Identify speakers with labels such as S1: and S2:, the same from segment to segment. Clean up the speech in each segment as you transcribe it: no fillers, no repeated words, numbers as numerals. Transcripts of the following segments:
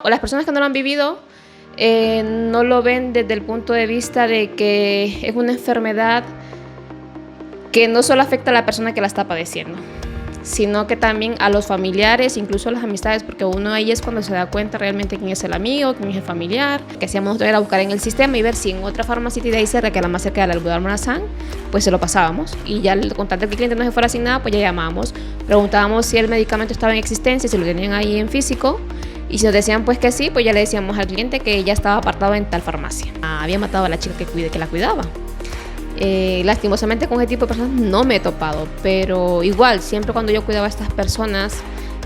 S1: O las personas que no lo han vivido no lo ven desde el punto de vista de que es una enfermedad que no solo afecta a la persona que la está padeciendo, sino que también a los familiares, incluso a las amistades, porque uno ahí es cuando se da cuenta realmente quién es el amigo, quién es el familiar. Que hacíamos nosotros era buscar en el sistema y ver si en otra farmacia de ahí cerca, que era la más cerca de la Albuda Morazán, pues se lo pasábamos. Y ya al contar que el cliente no se fuera sin nada, pues ya llamábamos, preguntábamos si el medicamento estaba en existencia, si lo tenían ahí en físico. Y si nos decían pues que sí, pues ya le decíamos al cliente que ya estaba apartado en tal farmacia. Había matado a la chica que la cuidaba. Lastimosamente con ese tipo de personas no me he topado, pero igual, siempre cuando yo cuidaba a estas personas,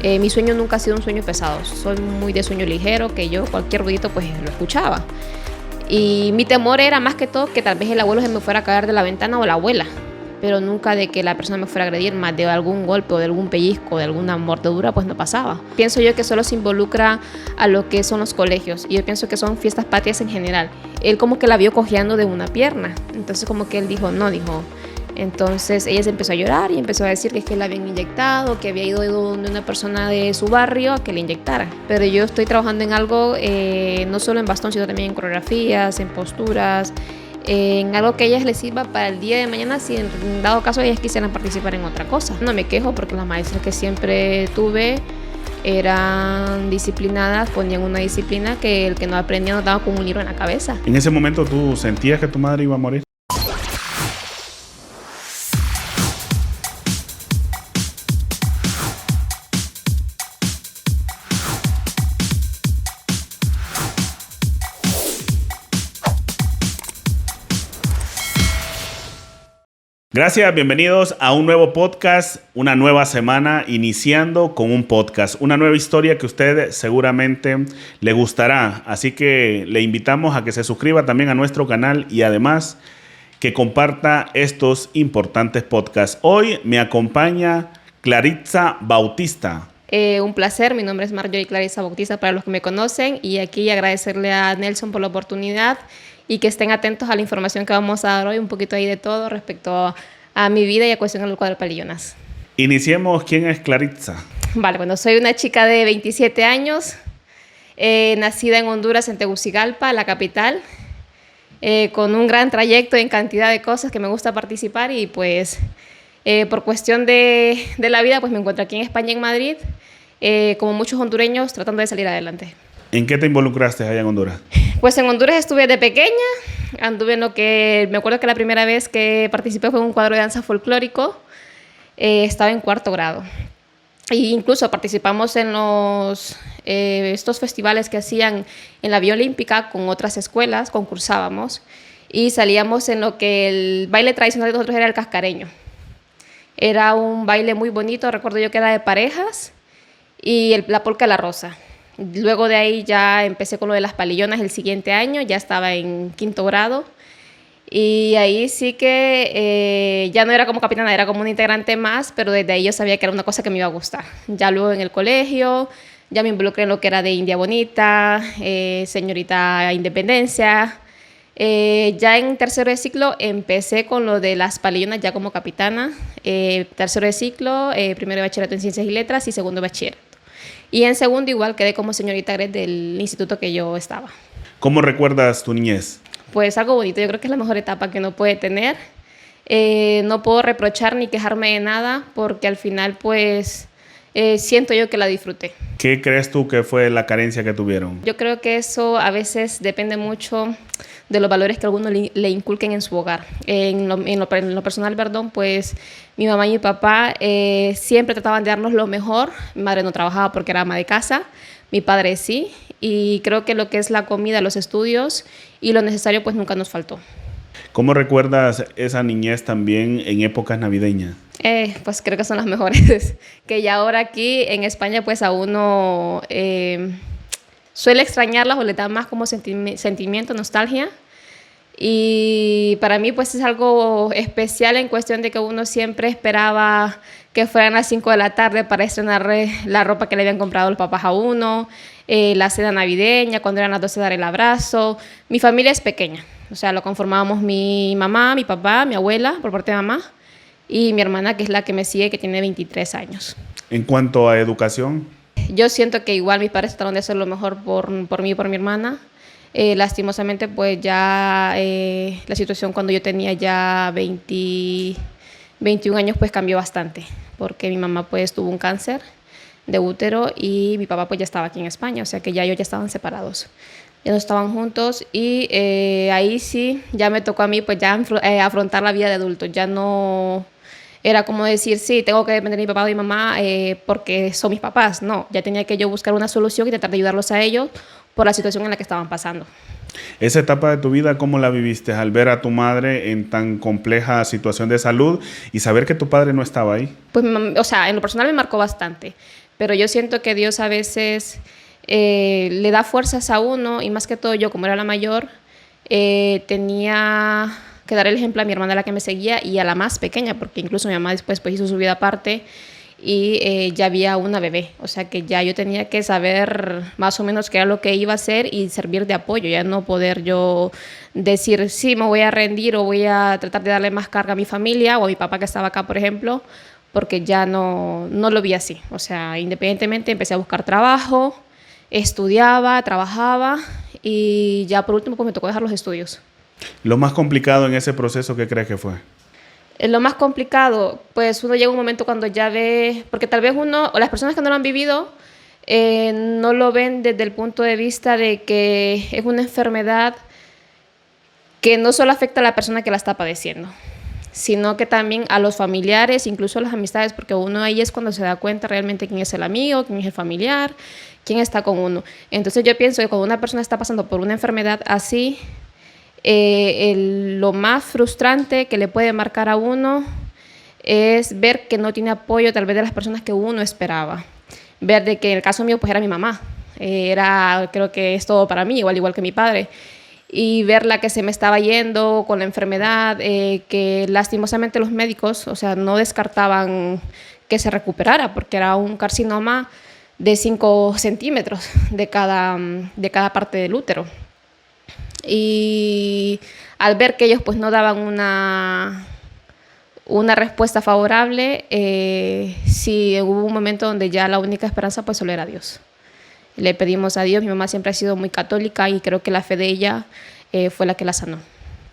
S1: mi sueño nunca ha sido un sueño pesado. Soy muy de sueño ligero, que yo cualquier ruidito pues lo escuchaba. Y mi temor era más que todo que tal vez el abuelo se me fuera a caer de la ventana o la abuela, pero nunca de que la persona me fuera a agredir, más de algún golpe o de algún pellizco o de alguna mordedura, pues no pasaba. Pienso yo que solo se involucra a lo que son los colegios, y yo pienso que son fiestas patrias en general. Él como que la vio cojeando de una pierna, entonces como que él dijo. Entonces ella se empezó a llorar y empezó a decir que es que la habían inyectado, que había ido donde una persona de su barrio a que le inyectara. Pero yo estoy trabajando en algo, no solo en bastón, sino también en coreografías, en posturas, en algo que a ellas les sirva para el día de mañana si en dado caso ellas quisieran participar en otra cosa. No me quejo porque las maestras que siempre tuve eran disciplinadas, ponían una disciplina que el que no aprendía no daba con un libro en la cabeza.
S2: ¿En ese momento tú sentías que tu madre iba a morir? Gracias, bienvenidos a un nuevo podcast, una nueva semana iniciando con un podcast, una nueva historia que a usted seguramente le gustará, así que le invitamos a que se suscriba también a nuestro canal y además que comparta estos importantes podcasts. Hoy me acompaña Claritza Bautista.
S1: Un placer, mi nombre es Marjorie Clarissa Bautista para los que me conocen, y aquí agradecerle a Nelson por la oportunidad y que estén atentos a la información que vamos a dar hoy, un poquito ahí de todo respecto a mi vida y a cuestión del cuadro Palillonas.
S2: Iniciemos. ¿Quién es Claritza?
S1: Vale, bueno, soy una chica de 27 años, nacida en Honduras, en Tegucigalpa, la capital, con un gran trayecto en cantidad de cosas que me gusta participar, y pues por cuestión de la vida pues me encuentro aquí en España, en Madrid, como muchos hondureños, tratando de salir adelante.
S2: ¿En qué te involucraste allá en Honduras?
S1: Pues en Honduras estuve de pequeña, anduve en lo que, me acuerdo que la primera vez que participé fue en un cuadro de danza folclórico, estaba en 4º grado. E incluso participamos en estos festivales que hacían en la Vía Olímpica con otras escuelas, concursábamos y salíamos en lo que el baile tradicional de nosotros era el cascareño. Era un baile muy bonito, recuerdo yo que era de parejas, y la polca de la rosa. Luego de ahí ya empecé con lo de las palillonas el siguiente año, ya estaba en 5º grado, y ahí sí que ya no era como capitana, era como una integrante más, pero desde ahí yo sabía que era una cosa que me iba a gustar. Ya luego en el colegio ya me involucré en lo que era de India Bonita, Señorita Independencia. Ya en 3º de ciclo empecé con lo de las palillonas ya como capitana, 3º de ciclo, 1º de bachillerato en Ciencias y Letras y 2º de bachillerato. Y en 2º igual quedé como señorita Gret del instituto que yo estaba.
S2: ¿Cómo recuerdas tu niñez?
S1: Pues algo bonito, yo creo que es la mejor etapa que uno puede tener. No puedo reprochar ni quejarme de nada porque al final pues siento yo que la disfruté.
S2: ¿Qué crees tú que fue la carencia que tuvieron?
S1: Yo creo que eso a veces depende mucho de los valores que algunos le inculquen en su hogar. En lo personal, perdón, pues mi mamá y mi papá siempre trataban de darnos lo mejor. Mi madre no trabajaba porque era ama de casa, mi padre sí, y creo que lo que es la comida, los estudios y lo necesario pues nunca nos faltó.
S2: ¿Cómo recuerdas esa niñez también en épocas navideñas?
S1: Pues creo que son las mejores, que ya ahora aquí en España pues a uno suele extrañarlas o le da más como sentimiento, nostalgia. Y para mí pues es algo especial en cuestión de que uno siempre esperaba que fueran las 5 de la tarde para estrenar la ropa que le habían comprado los papás a uno, la cena navideña, cuando eran las 12 dar el abrazo. Mi familia es pequeña, o sea, lo conformábamos mi mamá, mi papá, mi abuela por parte de mamá y mi hermana, que es la que me sigue, que tiene 23 años.
S2: En cuanto a educación,
S1: Yo siento que igual mis padres trataron de hacer lo mejor por mí y por mi hermana. Lastimosamente, pues ya la situación cuando yo tenía ya 21 años, pues cambió bastante, porque mi mamá pues tuvo un cáncer de útero y mi papá pues ya estaba aquí en España, o sea que ya ellos ya estaban separados, ya no estaban juntos y ahí sí, ya me tocó a mí pues ya afrontar la vida de adulto, ya no era como decir, sí, tengo que depender de mi papá o de mi mamá porque son mis papás, no, ya tenía que yo buscar una solución y tratar de ayudarlos a ellos por la situación en la que estaban pasando.
S2: Esa etapa de tu vida, ¿cómo la viviste al ver a tu madre en tan compleja situación de salud y saber que tu padre no estaba ahí?
S1: Pues, o sea, en lo personal me marcó bastante, pero yo siento que Dios a veces le da fuerzas a uno y más que todo yo, como era la mayor, tenía que dar el ejemplo a mi hermana, la que me seguía, y a la más pequeña, porque incluso mi mamá después pues, hizo su vida aparte y ya había una bebé, o sea que ya yo tenía que saber más o menos qué era lo que iba a hacer y servir de apoyo, ya no poder yo decir, sí, me voy a rendir o voy a tratar de darle más carga a mi familia o a mi papá que estaba acá, por ejemplo, porque ya no lo vi así, o sea, independientemente empecé a buscar trabajo, estudiaba, trabajaba y ya por último pues me tocó dejar los estudios.
S2: Lo más complicado en ese proceso, ¿qué crees que fue?
S1: Lo más complicado, pues uno llega a un momento cuando ya ve, porque tal vez uno, o las personas que no lo han vivido, no lo ven desde el punto de vista de que es una enfermedad que no solo afecta a la persona que la está padeciendo, sino que también a los familiares, incluso a las amistades, porque uno ahí es cuando se da cuenta realmente quién es el amigo, quién es el familiar, quién está con uno. Entonces yo pienso que cuando una persona está pasando por una enfermedad así, lo más frustrante que le puede marcar a uno es ver que no tiene apoyo tal vez de las personas que uno esperaba. Ver de que en el caso mío pues era mi mamá, creo que es todo para mí, igual que mi padre. Y verla que se me estaba yendo con la enfermedad, que lastimosamente los médicos, o sea, no descartaban que se recuperara porque era un carcinoma de 5 centímetros de cada parte del útero. Y al ver que ellos pues no daban una respuesta favorable, sí hubo un momento donde ya la única esperanza pues solo era Dios. Le pedimos a Dios, mi mamá siempre ha sido muy católica y creo que la fe de ella fue la que la sanó,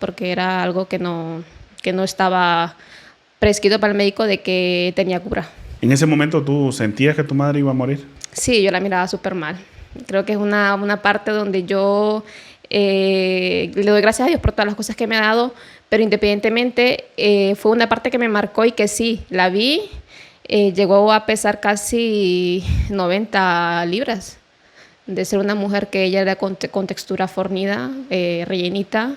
S1: porque era algo que no estaba prescrito para el médico de que tenía cura.
S2: ¿En ese momento tú sentías que tu madre iba a morir?
S1: Sí, yo la miraba súper mal. Creo que es una parte donde yo le doy gracias a Dios por todas las cosas que me ha dado, pero independientemente fue una parte que me marcó y que sí, la vi, llegó a pesar casi 90 libras, de ser una mujer que ella era con textura fornida, rellenita,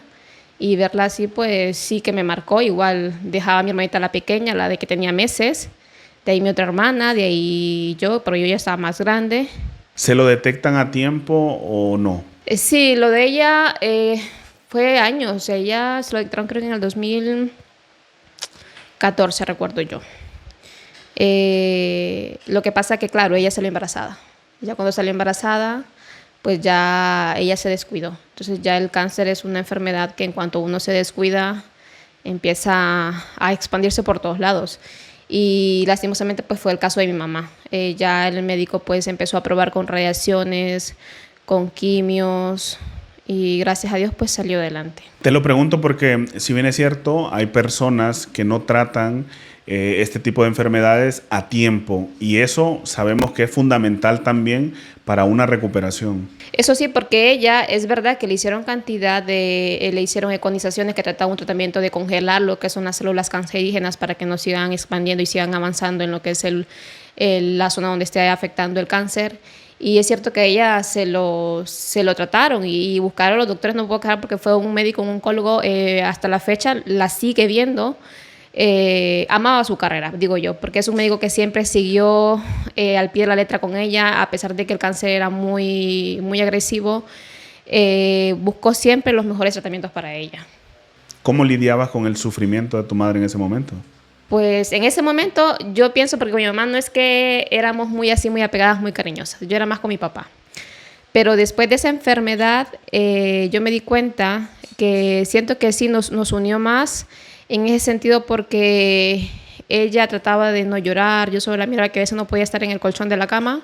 S1: y verla así pues sí que me marcó. Igual dejaba a mi hermanita la pequeña, la de que tenía meses, de ahí mi otra hermana, de ahí yo, pero yo ya estaba más grande.
S2: ¿Se lo detectan a tiempo o no?
S1: Sí, lo de ella fue años. Ella se lo detectaron creo que en el 2014, recuerdo yo. Lo que pasa que, claro, ella salió embarazada. Ya cuando salió embarazada, pues ya ella se descuidó. Entonces ya el cáncer es una enfermedad que en cuanto uno se descuida, empieza a expandirse por todos lados. Y lastimosamente pues fue el caso de mi mamá. Ya el médico pues empezó a probar con radiaciones, con quimios, y gracias a Dios pues salió adelante.
S2: Te lo pregunto porque si bien es cierto, hay personas que no tratan este tipo de enfermedades a tiempo y eso sabemos que es fundamental también para una recuperación.
S1: Eso sí, porque ella es verdad que le hicieron le hicieron econizaciones que trataban un tratamiento de congelar lo que son las células cancerígenas para que no sigan expandiendo y sigan avanzando en lo que es la zona donde esté afectando el cáncer. Y es cierto que a ella se lo trataron y buscaron a los doctores, no puedo quejar porque fue un médico, un oncólogo, hasta la fecha la sigue viendo. Amaba su carrera, digo yo, porque es un médico que siempre siguió al pie de la letra con ella, a pesar de que el cáncer era muy, muy agresivo, buscó siempre los mejores tratamientos para ella.
S2: ¿Cómo lidiabas con el sufrimiento de tu madre en ese momento?
S1: Pues en ese momento yo pienso, porque mi mamá no es que éramos muy así, muy apegadas, muy cariñosas, yo era más con mi papá. Pero después de esa enfermedad yo me di cuenta que siento que sí nos unió más en ese sentido, porque ella trataba de no llorar, yo solo la miraba que a veces no podía estar en el colchón de la cama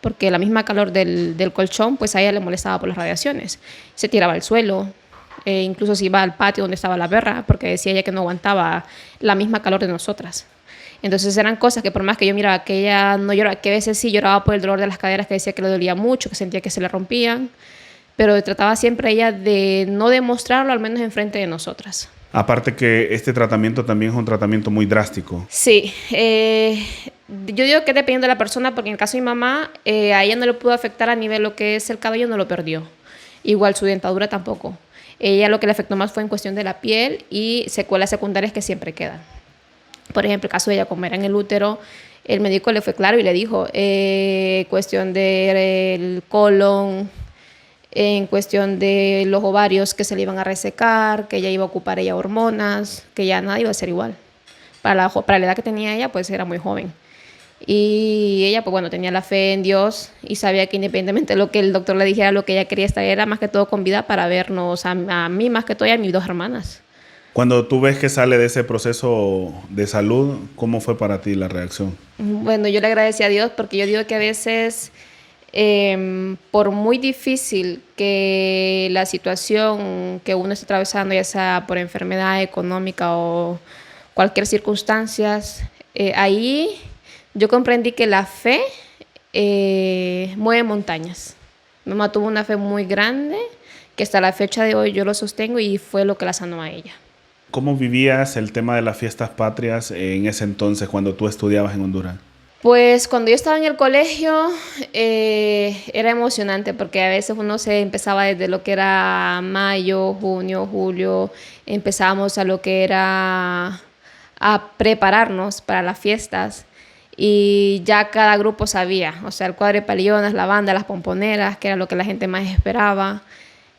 S1: porque la misma calor del colchón, pues a ella le molestaba por las radiaciones. Se tiraba al suelo, incluso se iba al patio donde estaba la perra, porque decía ella que no aguantaba la misma calor de nosotras. Entonces eran cosas que por más que yo miraba que ella no lloraba, que a veces sí lloraba por el dolor de las caderas, que decía que le dolía mucho, que sentía que se le rompían, pero trataba siempre ella de no demostrarlo, al menos enfrente de nosotras.
S2: Aparte que este tratamiento también es un tratamiento muy drástico.
S1: Sí, yo digo que dependiendo de la persona, porque en el caso de mi mamá, a ella no le pudo afectar a nivel lo que es el cabello, no lo perdió. Igual su dentadura tampoco. Ella lo que le afectó más fue en cuestión de la piel y secuelas secundarias que siempre quedan. Por ejemplo, el caso de ella, como era en el útero, el médico le fue claro y le dijo, cuestión del colon, en cuestión de los ovarios que se le iban a resecar, que ella iba a ocupar ella hormonas, que ya nada iba a ser igual. Para la edad que tenía ella, pues era muy joven. Y ella, pues bueno, tenía la fe en Dios y sabía que independientemente de lo que el doctor le dijera, lo que ella quería estar era más que todo con vida para vernos a mí, más que todo, y a mis dos hermanas.
S2: Cuando tú ves que sale de ese proceso de salud, ¿cómo fue para ti la reacción?
S1: Bueno, yo le agradecí a Dios porque yo digo que a veces, por muy difícil que la situación que uno esté atravesando, ya sea por enfermedad económica o cualquier circunstancia, ahí yo comprendí que la fe mueve montañas. Mi mamá tuvo una fe muy grande que hasta la fecha de hoy yo lo sostengo y fue lo que la sanó a ella.
S2: ¿Cómo vivías el tema de las fiestas patrias en ese entonces cuando tú estudiabas en Honduras?
S1: Pues cuando yo estaba en el colegio era emocionante porque a veces uno se empezaba desde lo que era mayo, junio, julio, empezábamos a lo que era a prepararnos para las fiestas y ya cada grupo sabía, o sea, el cuadro de palillonas, la banda, las pomponeras, que era lo que la gente más esperaba.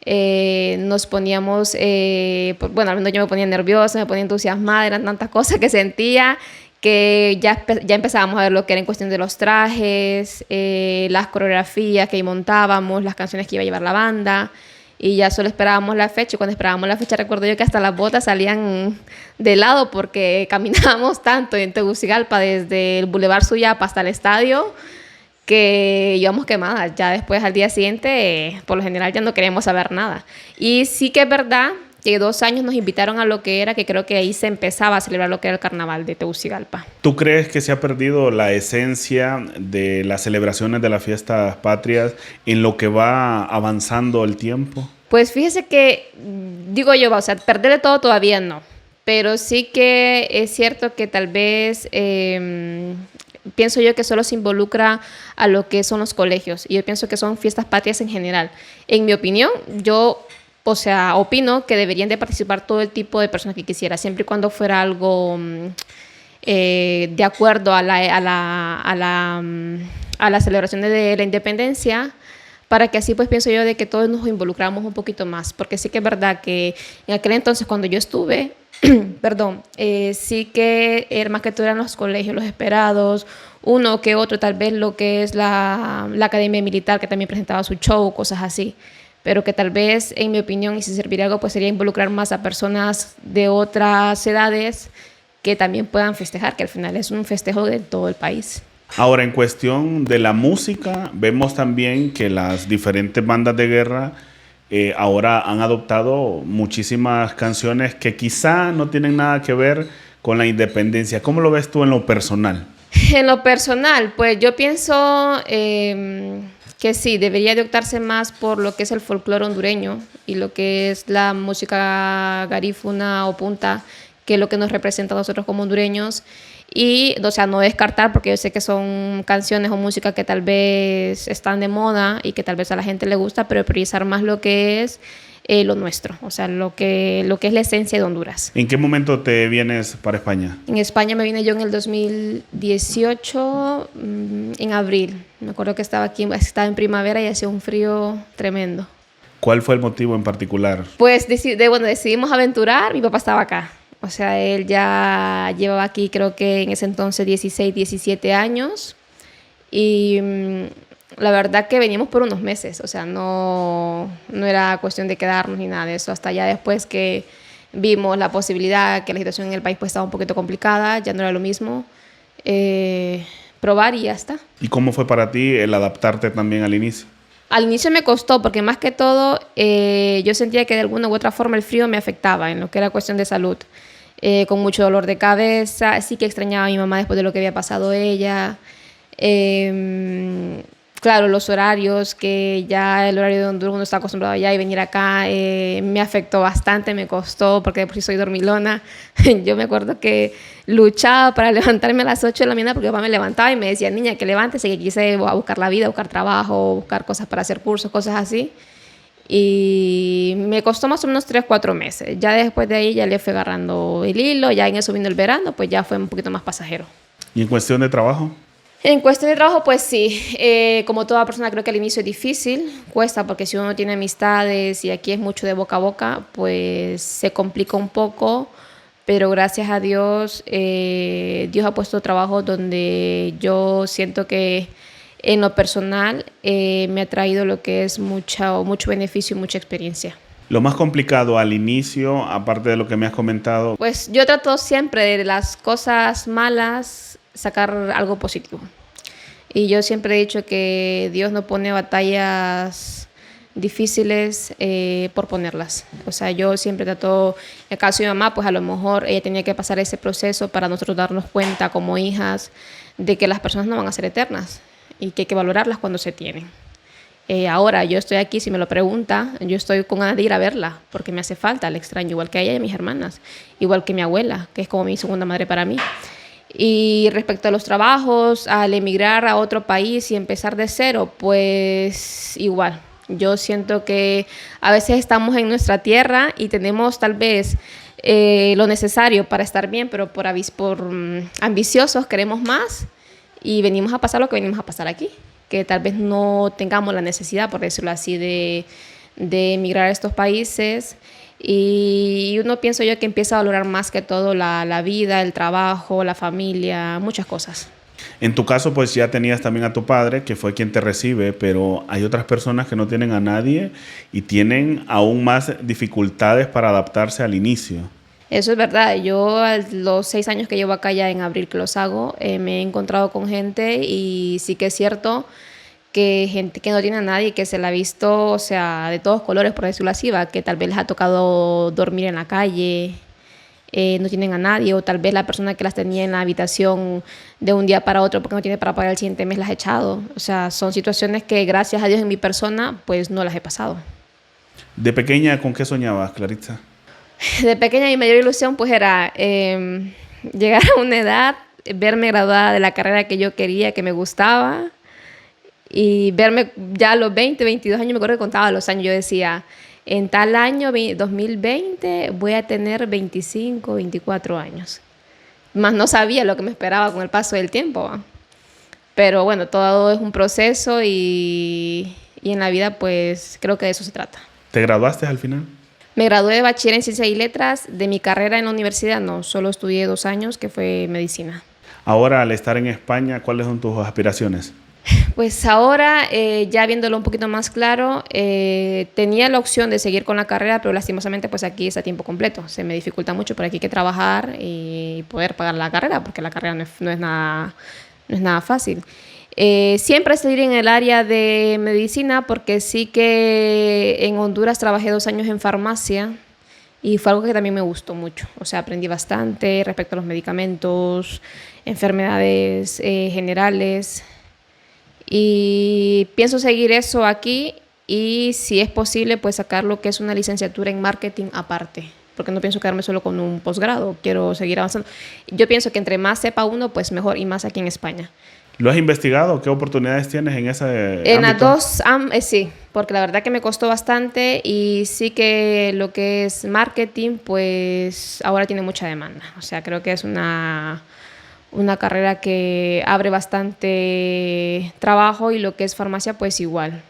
S1: Nos poníamos, bueno, al menos yo me ponía nerviosa, me ponía entusiasmada, eran tantas cosas que sentía que ya empezábamos a ver lo que era en cuestión de los trajes, las coreografías que montábamos, las canciones que iba a llevar la banda, y ya solo esperábamos la fecha. Y cuando esperábamos la fecha recuerdo yo que hasta las botas salían de lado porque caminábamos tanto en Tegucigalpa desde el Boulevard Suyapa hasta el estadio que íbamos quemadas. Ya después al día siguiente, por lo general ya no queríamos saber nada. Y sí que es verdad que 2 años nos invitaron a lo que era, que creo que ahí se empezaba a celebrar lo que era el carnaval de Tegucigalpa.
S2: ¿Tú crees que se ha perdido la esencia de las celebraciones de las fiestas patrias en lo que va avanzando el tiempo?
S1: Pues fíjese que, digo yo, o sea, perder de todo todavía no. Pero sí que es cierto que tal vez pienso yo que solo se involucra a lo que son los colegios. Y yo pienso que son fiestas patrias en general. En mi opinión, yo, o sea, opino que deberían de participar todo el tipo de personas que quisiera, siempre y cuando fuera algo de acuerdo a la celebración de la independencia, para que así pues pienso yo de que todos nos involucramos un poquito más, porque sí que es verdad que en aquel entonces cuando yo estuve, perdón, sí que más que todo eran los colegios, los esperados, uno que otro, tal vez lo que es la Academia Militar, que también presentaba su show, cosas así. Pero que tal vez, en mi opinión, y si serviría algo, pues sería involucrar más a personas de otras edades que también puedan festejar, que al final es un festejo de todo el país.
S2: Ahora, en cuestión de la música, vemos también que las diferentes bandas de guerra ahora han adoptado muchísimas canciones que quizá no tienen nada que ver con la independencia. ¿Cómo lo ves tú en lo personal?
S1: En lo personal, pues yo pienso que sí, debería de optarse más por lo que es el folclore hondureño y lo que es la música garífuna o punta, que es lo que nos representa a nosotros como hondureños. Y, o sea, no descartar, porque yo sé que son canciones o música que tal vez están de moda y que tal vez a la gente le gusta, pero priorizar más lo que es lo nuestro, o sea, lo que es la esencia de Honduras.
S2: ¿En qué momento te vienes para España?
S1: En España me vine yo en el 2018, en abril. Me acuerdo que estaba en primavera y hacía un frío tremendo.
S2: ¿Cuál fue el motivo en particular?
S1: Pues decidimos aventurar, mi papá estaba acá. O sea, él ya llevaba aquí, creo que en ese entonces 16, 17 años. Y la verdad que veníamos por unos meses. O sea, no era cuestión de quedarnos ni nada de eso. Hasta ya después que vimos la posibilidad, que la situación en el país pues estaba un poquito complicada, ya no era lo mismo. probar y ya está.
S2: ¿Y cómo fue para ti el adaptarte también al inicio?
S1: Al inicio me costó porque más que todo yo sentía que de alguna u otra forma el frío me afectaba en lo que era cuestión de salud. Con mucho dolor de cabeza, sí que extrañaba a mi mamá después de lo que había pasado ella. Claro, los horarios, que ya el horario donde uno está acostumbrado allá y venir acá me afectó bastante, me costó porque de por sí soy dormilona. Yo me acuerdo que luchaba para levantarme a las 8 de la mañana porque mi papá me levantaba y me decía, niña, que levántese, que quise a buscar la vida, buscar trabajo, buscar cosas para hacer cursos, cosas así. Y me costó más o menos 3-4 meses. Ya después de ahí ya le fui agarrando el hilo, ya en eso vino el verano, pues ya fue un poquito más pasajero.
S2: ¿Y en cuestión de trabajo?
S1: En cuestión de trabajo, pues sí, como toda persona creo que al inicio es difícil, cuesta porque si uno tiene amistades y aquí es mucho de boca a boca, pues se complica un poco, pero gracias a Dios, Dios ha puesto trabajo donde yo siento que en lo personal me ha traído lo que es mucho beneficio y mucha experiencia.
S2: Lo más complicado al inicio, aparte de lo que me has comentado.
S1: Pues yo trato siempre de las cosas malas sacar algo positivo. Y yo siempre he dicho que Dios no pone batallas difíciles por ponerlas. O sea, yo siempre trato, en el caso de mi mamá, pues a lo mejor ella tenía que pasar ese proceso para nosotros darnos cuenta como hijas de que las personas no van a ser eternas y que hay que valorarlas cuando se tienen. Ahora yo estoy aquí, si me lo pregunta, yo estoy con ganas de ir a verla porque me hace falta, la extraño, igual que a ella y a mis hermanas, igual que mi abuela, que es como mi segunda madre para mí. Y respecto a los trabajos, al emigrar a otro país y empezar de cero, pues igual. Yo siento que a veces estamos en nuestra tierra y tenemos tal vez lo necesario para estar bien, pero por ambiciosos queremos más y venimos a pasar lo que venimos a pasar aquí. Que tal vez no tengamos la necesidad, por decirlo así, de emigrar a estos países. Y uno pienso yo que empieza a valorar más que todo la vida, el trabajo, la familia, muchas cosas.
S2: En tu caso, pues ya tenías también a tu padre, que fue quien te recibe, pero hay otras personas que no tienen a nadie y tienen aún más dificultades para adaptarse al inicio.
S1: Eso es verdad. Yo a los 6 años que llevo acá ya en abril que los hago, me he encontrado con gente y sí que es cierto que gente que no tiene a nadie, que se la ha visto, o sea, de todos colores, por decirlo así, que tal vez les ha tocado dormir en la calle, no tienen a nadie, o tal vez la persona que las tenía en la habitación de un día para otro porque no tiene para pagar el siguiente mes las ha echado. O sea, son situaciones que gracias a Dios en mi persona, pues no las he pasado.
S2: ¿De pequeña con qué soñabas, Claritza?
S1: De pequeña mi mayor ilusión pues era llegar a una edad, verme graduada de la carrera que yo quería, que me gustaba, y verme ya a los 20, 22 años, me acuerdo que contaba los años, yo decía, en tal año, 2020, voy a tener 25, 24 años. Más no sabía lo que me esperaba con el paso del tiempo, ¿va? Pero bueno, todo es un proceso y en la vida pues creo que de eso se trata.
S2: ¿Te graduaste al final?
S1: Me gradué de bachiller en Ciencias y Letras. De mi carrera en la universidad no, solo estudié 2 años, que fue medicina.
S2: Ahora, al estar en España, ¿cuáles son tus aspiraciones?
S1: Pues ahora, ya viéndolo un poquito más claro, tenía la opción de seguir con la carrera, pero lastimosamente pues aquí es a tiempo completo. Se me dificulta mucho, pero aquí hay que trabajar y poder pagar la carrera, porque la carrera no es nada fácil. Siempre seguir en el área de medicina, porque sí que en Honduras trabajé 2 años en farmacia y fue algo que también me gustó mucho. O sea, aprendí bastante respecto a los medicamentos, enfermedades generales, y pienso seguir eso aquí y si es posible pues sacar lo que es una licenciatura en marketing aparte, porque no pienso quedarme solo con un posgrado, quiero seguir avanzando. Yo pienso que entre más sepa uno pues mejor, y más aquí en España.
S2: ¿Lo has investigado? ¿Qué oportunidades tienes en ese
S1: En las
S2: ámbito?
S1: dos, sí, porque la verdad que me costó bastante y sí que lo que es marketing, pues ahora tiene mucha demanda. O sea, creo que es una carrera que abre bastante trabajo, y lo que es farmacia, pues igual.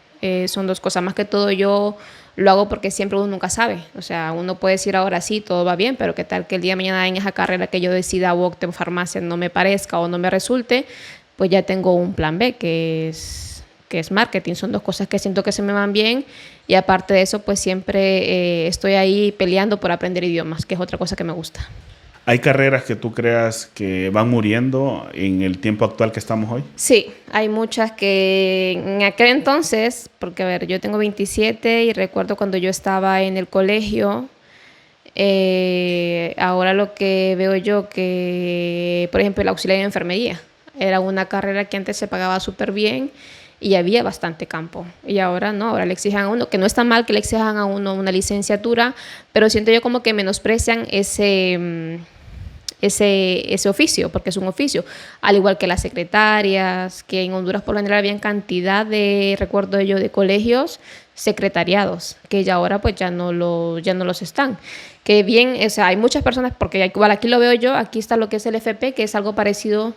S1: Son 2 cosas. Más que todo yo lo hago porque siempre uno nunca sabe. O sea, uno puede decir ahora sí, todo va bien, pero qué tal que el día de mañana en esa carrera que yo decida o opte en farmacia no me parezca o no me resulte, pues ya tengo un plan B, que es marketing. Son 2 cosas que siento que se me van bien, y aparte de eso, pues siempre estoy ahí peleando por aprender idiomas, que es otra cosa que me gusta.
S2: ¿Hay carreras que tú creas que van muriendo en el tiempo actual que estamos hoy?
S1: Sí, hay muchas que en aquel entonces, porque a ver, yo tengo 27 y recuerdo cuando yo estaba en el colegio, ahora lo que veo yo que, por ejemplo, el auxiliar de enfermería era una carrera que antes se pagaba súper bien y había bastante campo. Y ahora no, ahora le exigen a uno, que no está mal que le exijan a uno una licenciatura, pero siento yo como que menosprecian ese oficio, porque es un oficio, al igual que las secretarias, que en Honduras por lo general habían cantidad de, recuerdo yo, de colegios secretariados, que ya ahora pues ya no los están. Que bien, o sea, hay muchas personas, porque igual aquí lo veo yo, aquí está lo que es el FP, que es algo parecido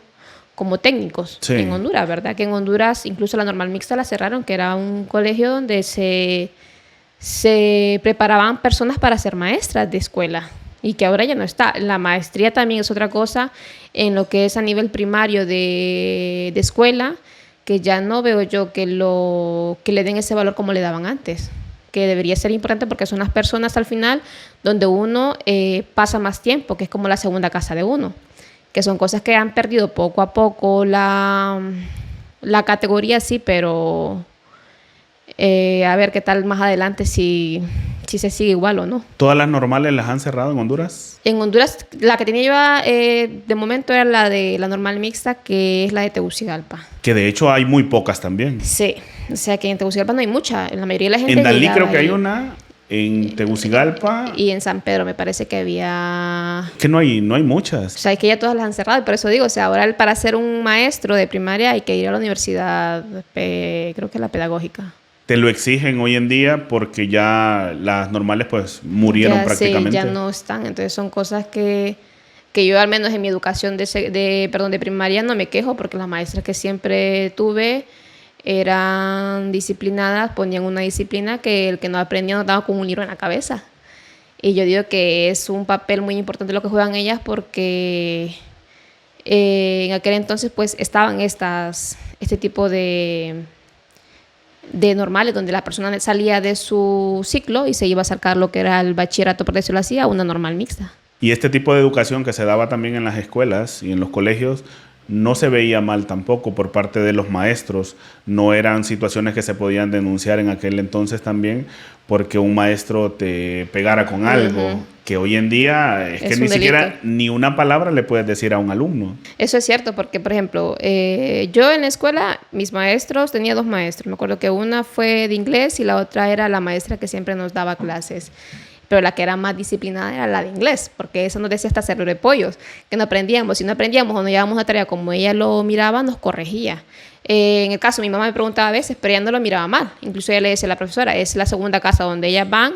S1: como técnicos en Honduras, ¿verdad? Que en Honduras incluso la normal mixta la cerraron, que era un colegio donde se preparaban personas para ser maestras de escuela y que ahora ya no está. La maestría también es otra cosa en lo que es a nivel primario de escuela, que ya no veo yo que le den ese valor como le daban antes, que debería ser importante porque son las personas al final donde uno pasa más tiempo, que es como la segunda casa de uno, que son cosas que han perdido poco a poco la categoría, sí, pero a ver qué tal más adelante si se sigue igual o no.
S2: ¿Todas las normales las han cerrado en Honduras?
S1: En Honduras, la que tenía yo de momento era la de la normal mixta, que es la de Tegucigalpa.
S2: Que de hecho hay muy pocas también.
S1: Sí, o sea que en Tegucigalpa no hay mucha, la mayoría de la gente
S2: En Dalí creo que
S1: ahí.
S2: hay una, en Tegucigalpa.
S1: Y en San Pedro me parece que había...
S2: Que no hay
S1: O
S2: muchas.
S1: sea, es que ya todas las han cerrado, y por eso digo, o sea, ahora para ser un maestro de primaria hay que ir a la universidad, creo que la pedagógica.
S2: Te lo exigen hoy en día porque ya las normales pues murieron prácticamente.
S1: Sí, ya no están, entonces son cosas que yo al menos en mi educación de primaria no me quejo, porque las maestras que siempre tuve eran disciplinadas, ponían una disciplina que el que no aprendía nos daba con un libro en la cabeza. Y yo digo que es un papel muy importante lo que juegan ellas, porque en aquel entonces pues estaban este tipo de normales, donde la persona salía de su ciclo y se iba a sacar lo que era el bachillerato, por decirlo así, a una normal mixta.
S2: Y este tipo de educación que se daba también en las escuelas y en los colegios no se veía mal tampoco por parte de los maestros. No eran situaciones que se podían denunciar en aquel entonces también porque un maestro te pegara con algo, que hoy en día es que ni siquiera ni una palabra le puedes decir a un alumno.
S1: Eso es cierto, porque por ejemplo, yo en la escuela, mis maestros, tenía 2 maestros. Me acuerdo que una fue de inglés y la otra era la maestra que siempre nos daba clases. Pero la que era más disciplinada era la de inglés, porque eso nos decía hasta hacer de pollos, que no aprendíamos. Si no aprendíamos o no llevábamos la tarea como ella lo miraba, nos corregía. En el caso, mi mamá me preguntaba a veces, pero ella no lo miraba mal. Incluso ella le decía a la profesora, es la segunda casa donde ellas van.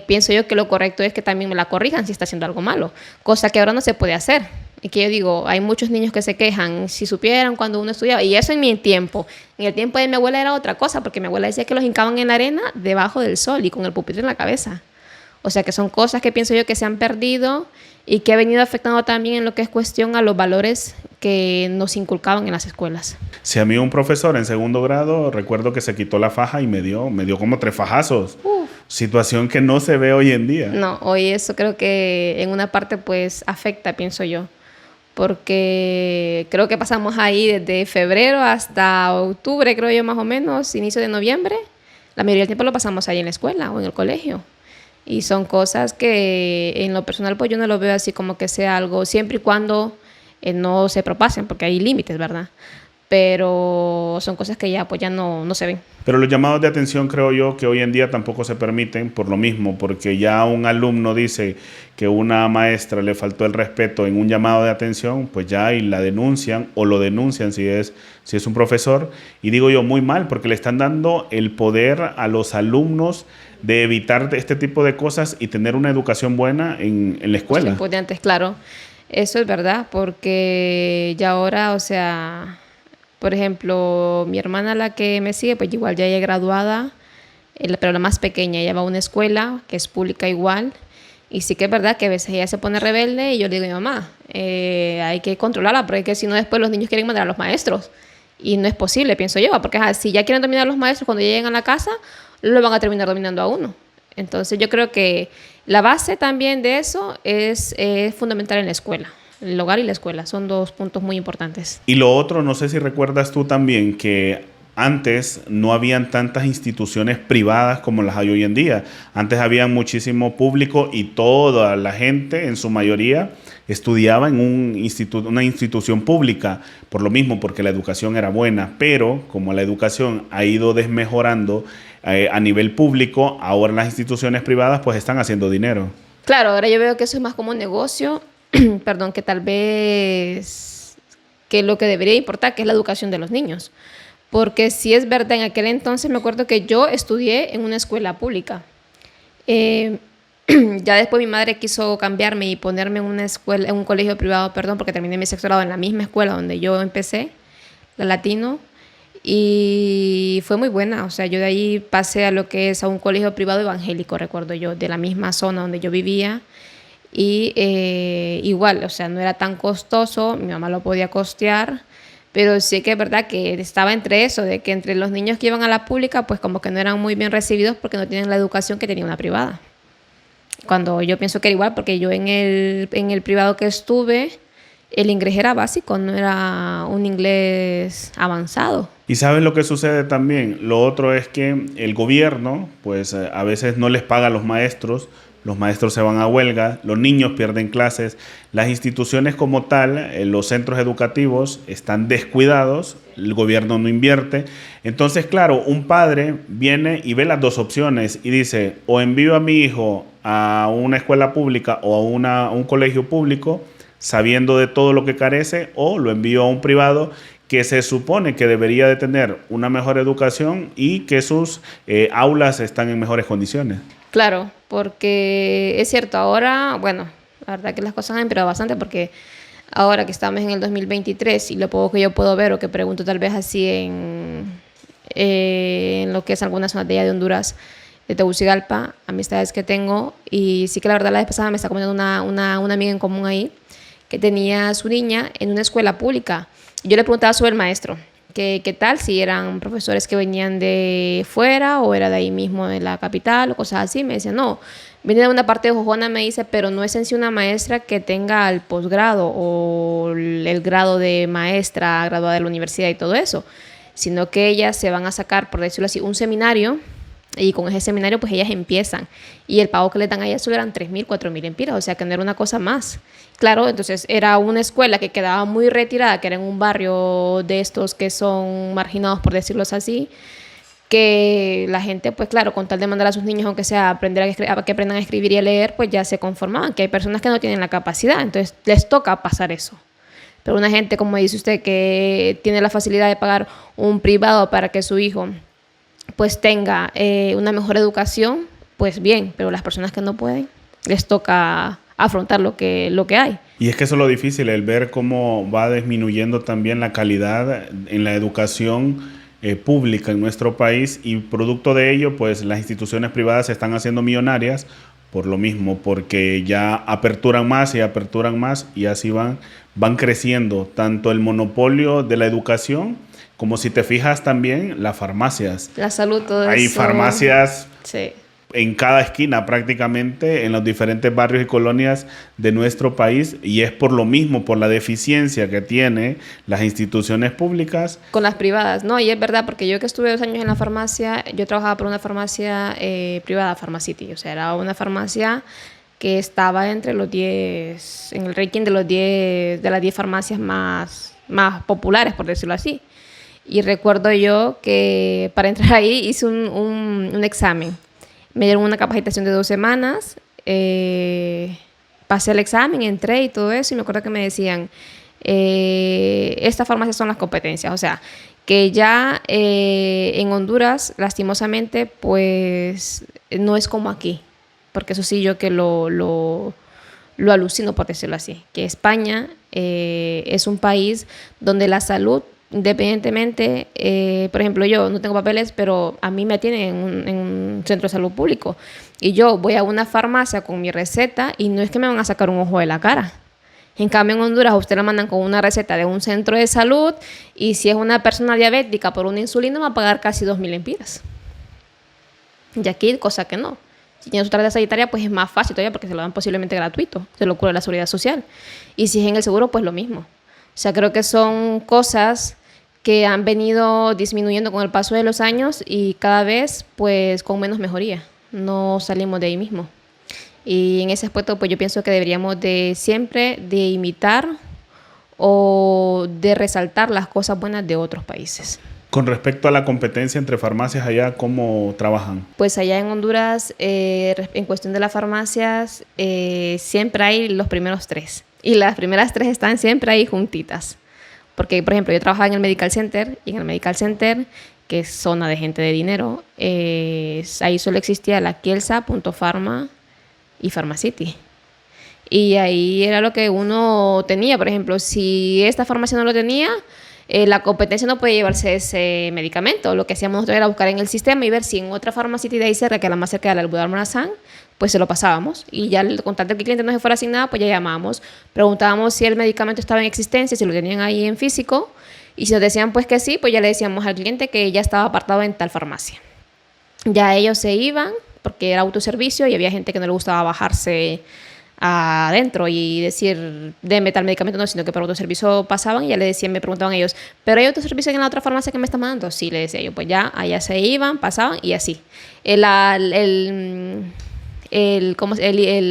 S1: Pienso yo que lo correcto es que también me la corrijan si está haciendo algo malo, cosa que ahora no se puede hacer. Y que yo digo, hay muchos niños que se quejan, si supieran cuando uno estudiaba, y eso en mi tiempo. En el tiempo de mi abuela era otra cosa, porque mi abuela decía que los hincaban en la arena debajo del sol y con el pupitre en la cabeza. O sea que son cosas que pienso yo que se han perdido y que ha venido afectando también en lo que es cuestión a los valores que nos inculcaban en las escuelas.
S2: Si a mí un profesor en segundo grado, recuerdo que se quitó la faja y me dio como 3 fajazos. Situación que no se ve hoy en día.
S1: No, hoy eso creo que en una parte pues afecta, pienso yo. Porque creo que pasamos ahí desde febrero hasta octubre, creo yo más o menos, inicio de noviembre. La mayoría del tiempo lo pasamos ahí en la escuela o en el colegio. Y son cosas que en lo personal pues yo no lo veo así como que sea algo, siempre y cuando no se propasen, porque hay límites, ¿verdad? Pero son cosas que ya pues ya no se ven.
S2: Pero los llamados de atención creo yo que hoy en día tampoco se permiten por lo mismo, porque ya un alumno dice que una maestra le faltó el respeto en un llamado de atención, pues ya y la denuncian o lo denuncian si es un profesor. Y digo yo muy mal, porque le están dando el poder a los alumnos de evitar este tipo de cosas y tener una educación buena en la escuela.
S1: Los tiempos de antes, claro. Eso es verdad, porque ya ahora, o sea, por ejemplo, mi hermana, la que me sigue, pues igual ya ella es graduada, pero la más pequeña, ella va a una escuela que es pública igual, y sí que es verdad que a veces ella se pone rebelde y yo le digo a mi mamá, hay que controlarla, porque si no después los niños quieren mandar a los maestros, y no es posible, pienso yo, porque si ya quieren dominar a los maestros cuando lleguen a la casa, lo van a terminar dominando a uno. Entonces yo creo que la base también de eso es fundamental en la escuela. El hogar y la escuela son dos puntos muy importantes.
S2: Y lo otro, no sé si recuerdas tú también que antes no habían tantas instituciones privadas como las hay hoy en día. Antes había muchísimo público y toda la gente, en su mayoría, estudiaba en una institución pública, por lo mismo, porque la educación era buena. Pero como la educación ha ido desmejorando a nivel público, ahora las instituciones privadas pues están haciendo dinero.
S1: Claro, ahora yo veo que eso es más como un negocio, perdón, que tal vez que lo que debería importar, que es la educación de los niños. Porque si es verdad, en aquel entonces me acuerdo que yo estudié en una escuela pública. Ya después mi madre quiso cambiarme y ponerme en una escuela, en un colegio privado, perdón, porque terminé mi sexto grado en la misma escuela donde yo empecé, la Latino, y fue muy buena. O sea, yo de ahí pasé a lo que es a un colegio privado evangélico, recuerdo yo, de la misma zona donde yo vivía. Y igual, o sea, no era tan costoso, mi mamá lo podía costear, pero sí que es verdad que estaba entre eso, de que entre los niños que iban a la pública, pues como que no eran muy bien recibidos porque no tienen la educación que tenía una privada. Cuando yo pienso que era igual, porque yo en el privado que estuve, el inglés era básico, no era un inglés avanzado.
S2: Y ¿sabes lo que sucede también? Lo otro es que el gobierno, pues a veces no les paga a los maestros se van a huelga, los niños pierden clases, las instituciones como tal, los centros educativos están descuidados, el gobierno no invierte. Entonces, claro, un padre viene y ve las dos opciones y dice, o envío a mi hijo a una escuela pública o a un colegio público, sabiendo de todo lo que carece, o lo envío a un privado que se supone que debería de tener una mejor educación y que sus aulas están en mejores condiciones.
S1: Claro, porque es cierto, ahora, bueno, la verdad que las cosas han empeorado bastante porque ahora que estamos en el 2023 y lo poco que yo puedo ver o que pregunto tal vez así en lo que es algunas zonas de allá de Honduras, de Tegucigalpa, amistades que tengo, y sí que la verdad la vez pasada me está comentando una amiga en común ahí que tenía a su niña en una escuela pública. Yo le preguntaba sobre el maestro, qué tal, si eran profesores que venían de fuera o era de ahí mismo de la capital o cosas así. Me decía, no, viene de una parte de Jojona, me dice, pero no es en sí una maestra que tenga el posgrado o el grado de maestra graduada de la universidad y todo eso, sino que ellas se van a sacar, por decirlo así, un seminario. Y con ese seminario pues ellas empiezan y el pago que le dan a ellas solo eran 3.000, 4.000 empiras, o sea que no era una cosa más. Claro, entonces era una escuela que quedaba muy retirada, que era en un barrio de estos que son marginados, por decirlo así, que la gente pues claro, con tal de mandar a sus niños aunque sea aprender a que aprendan a escribir y a leer, pues ya se conformaban, que hay personas que no tienen la capacidad, entonces les toca pasar eso. Pero una gente, como dice usted, que tiene la facilidad de pagar un privado para que su hijo pues tenga una mejor educación, pues bien, pero las personas que no pueden, les toca afrontar lo que hay.
S2: Y es que eso es lo difícil, el ver cómo va disminuyendo también la calidad en la educación pública en nuestro país, y producto de ello, pues las instituciones privadas se están haciendo millonarias por lo mismo, porque ya aperturan más y así van creciendo tanto el monopolio de la educación, como si te fijas también las farmacias.
S1: La salud, todo
S2: Hay
S1: eso.
S2: farmacias
S1: sí.
S2: en cada esquina prácticamente, en los diferentes barrios y colonias de nuestro país, y es por lo mismo, por la deficiencia que tienen las instituciones públicas.
S1: Con las privadas, no, y es verdad, porque yo que estuve 2 años en la farmacia, yo trabajaba por una farmacia privada, Pharmacity, o sea, era una farmacia que estaba entre los 10, en el ranking de las 10 farmacias más populares, por decirlo así. Y recuerdo yo que para entrar ahí hice un examen. Me dieron una capacitación de 2 semanas, pasé el examen, entré y todo eso, y me acuerdo que me decían, estas farmacias son las competencias, o sea, que ya en Honduras, lastimosamente, pues no es como aquí, porque eso sí yo que lo alucino, por decirlo así, que España es un país donde la salud, independientemente, por ejemplo, yo no tengo papeles, pero a mí me atienden en un centro de salud público. Y yo voy a una farmacia con mi receta y no es que me van a sacar un ojo de la cara. En cambio, en Honduras, a usted la mandan con una receta de un centro de salud y si es una persona diabética por una insulina, va a pagar casi 2.000 empiras. Y aquí, cosa que no. Si tiene su tarjeta sanitaria, pues es más fácil todavía porque se lo dan posiblemente gratuito, se lo cubre la Seguridad Social. Y si es en el seguro, pues lo mismo. O sea, creo que son cosas que han venido disminuyendo con el paso de los años y cada vez pues con menos mejoría. No salimos de ahí mismo. Y en ese aspecto pues yo pienso que deberíamos de siempre de imitar o de resaltar las cosas buenas de otros países.
S2: Con respecto a la competencia entre farmacias allá, ¿cómo trabajan?
S1: Pues allá en Honduras, en cuestión de las farmacias, siempre hay los primeros 3. Y las primeras 3 están siempre ahí juntitas. Porque, por ejemplo, yo trabajaba en el Medical Center, y en el Medical Center, que es zona de gente de dinero, ahí solo existía la Kielsa, Punto Pharma y Pharmacity. Y ahí era lo que uno tenía. Por ejemplo, si esta farmacia no lo tenía, la competencia no podía llevarse ese medicamento. Lo que hacíamos nosotros era buscar en el sistema y ver si en otra Pharmacity de ahí cerca, que era la más cerca de la Albuda Morazán, pues se lo pasábamos. Y ya el contacto que el cliente no se fuera asignado, pues ya llamábamos. Preguntábamos si el medicamento estaba en existencia, si lo tenían ahí en físico. Y si nos decían pues que sí, pues ya le decíamos al cliente que ya estaba apartado en tal farmacia. Ya ellos se iban, porque era autoservicio y había gente que no le gustaba bajarse adentro y decir, deme tal medicamento, no, sino que por autoservicio pasaban y ya le decían, me preguntaban ellos, ¿pero hay autoservicio en la otra farmacia que me está mandando? Sí, le decía yo, pues ya, allá se iban, pasaban y así. La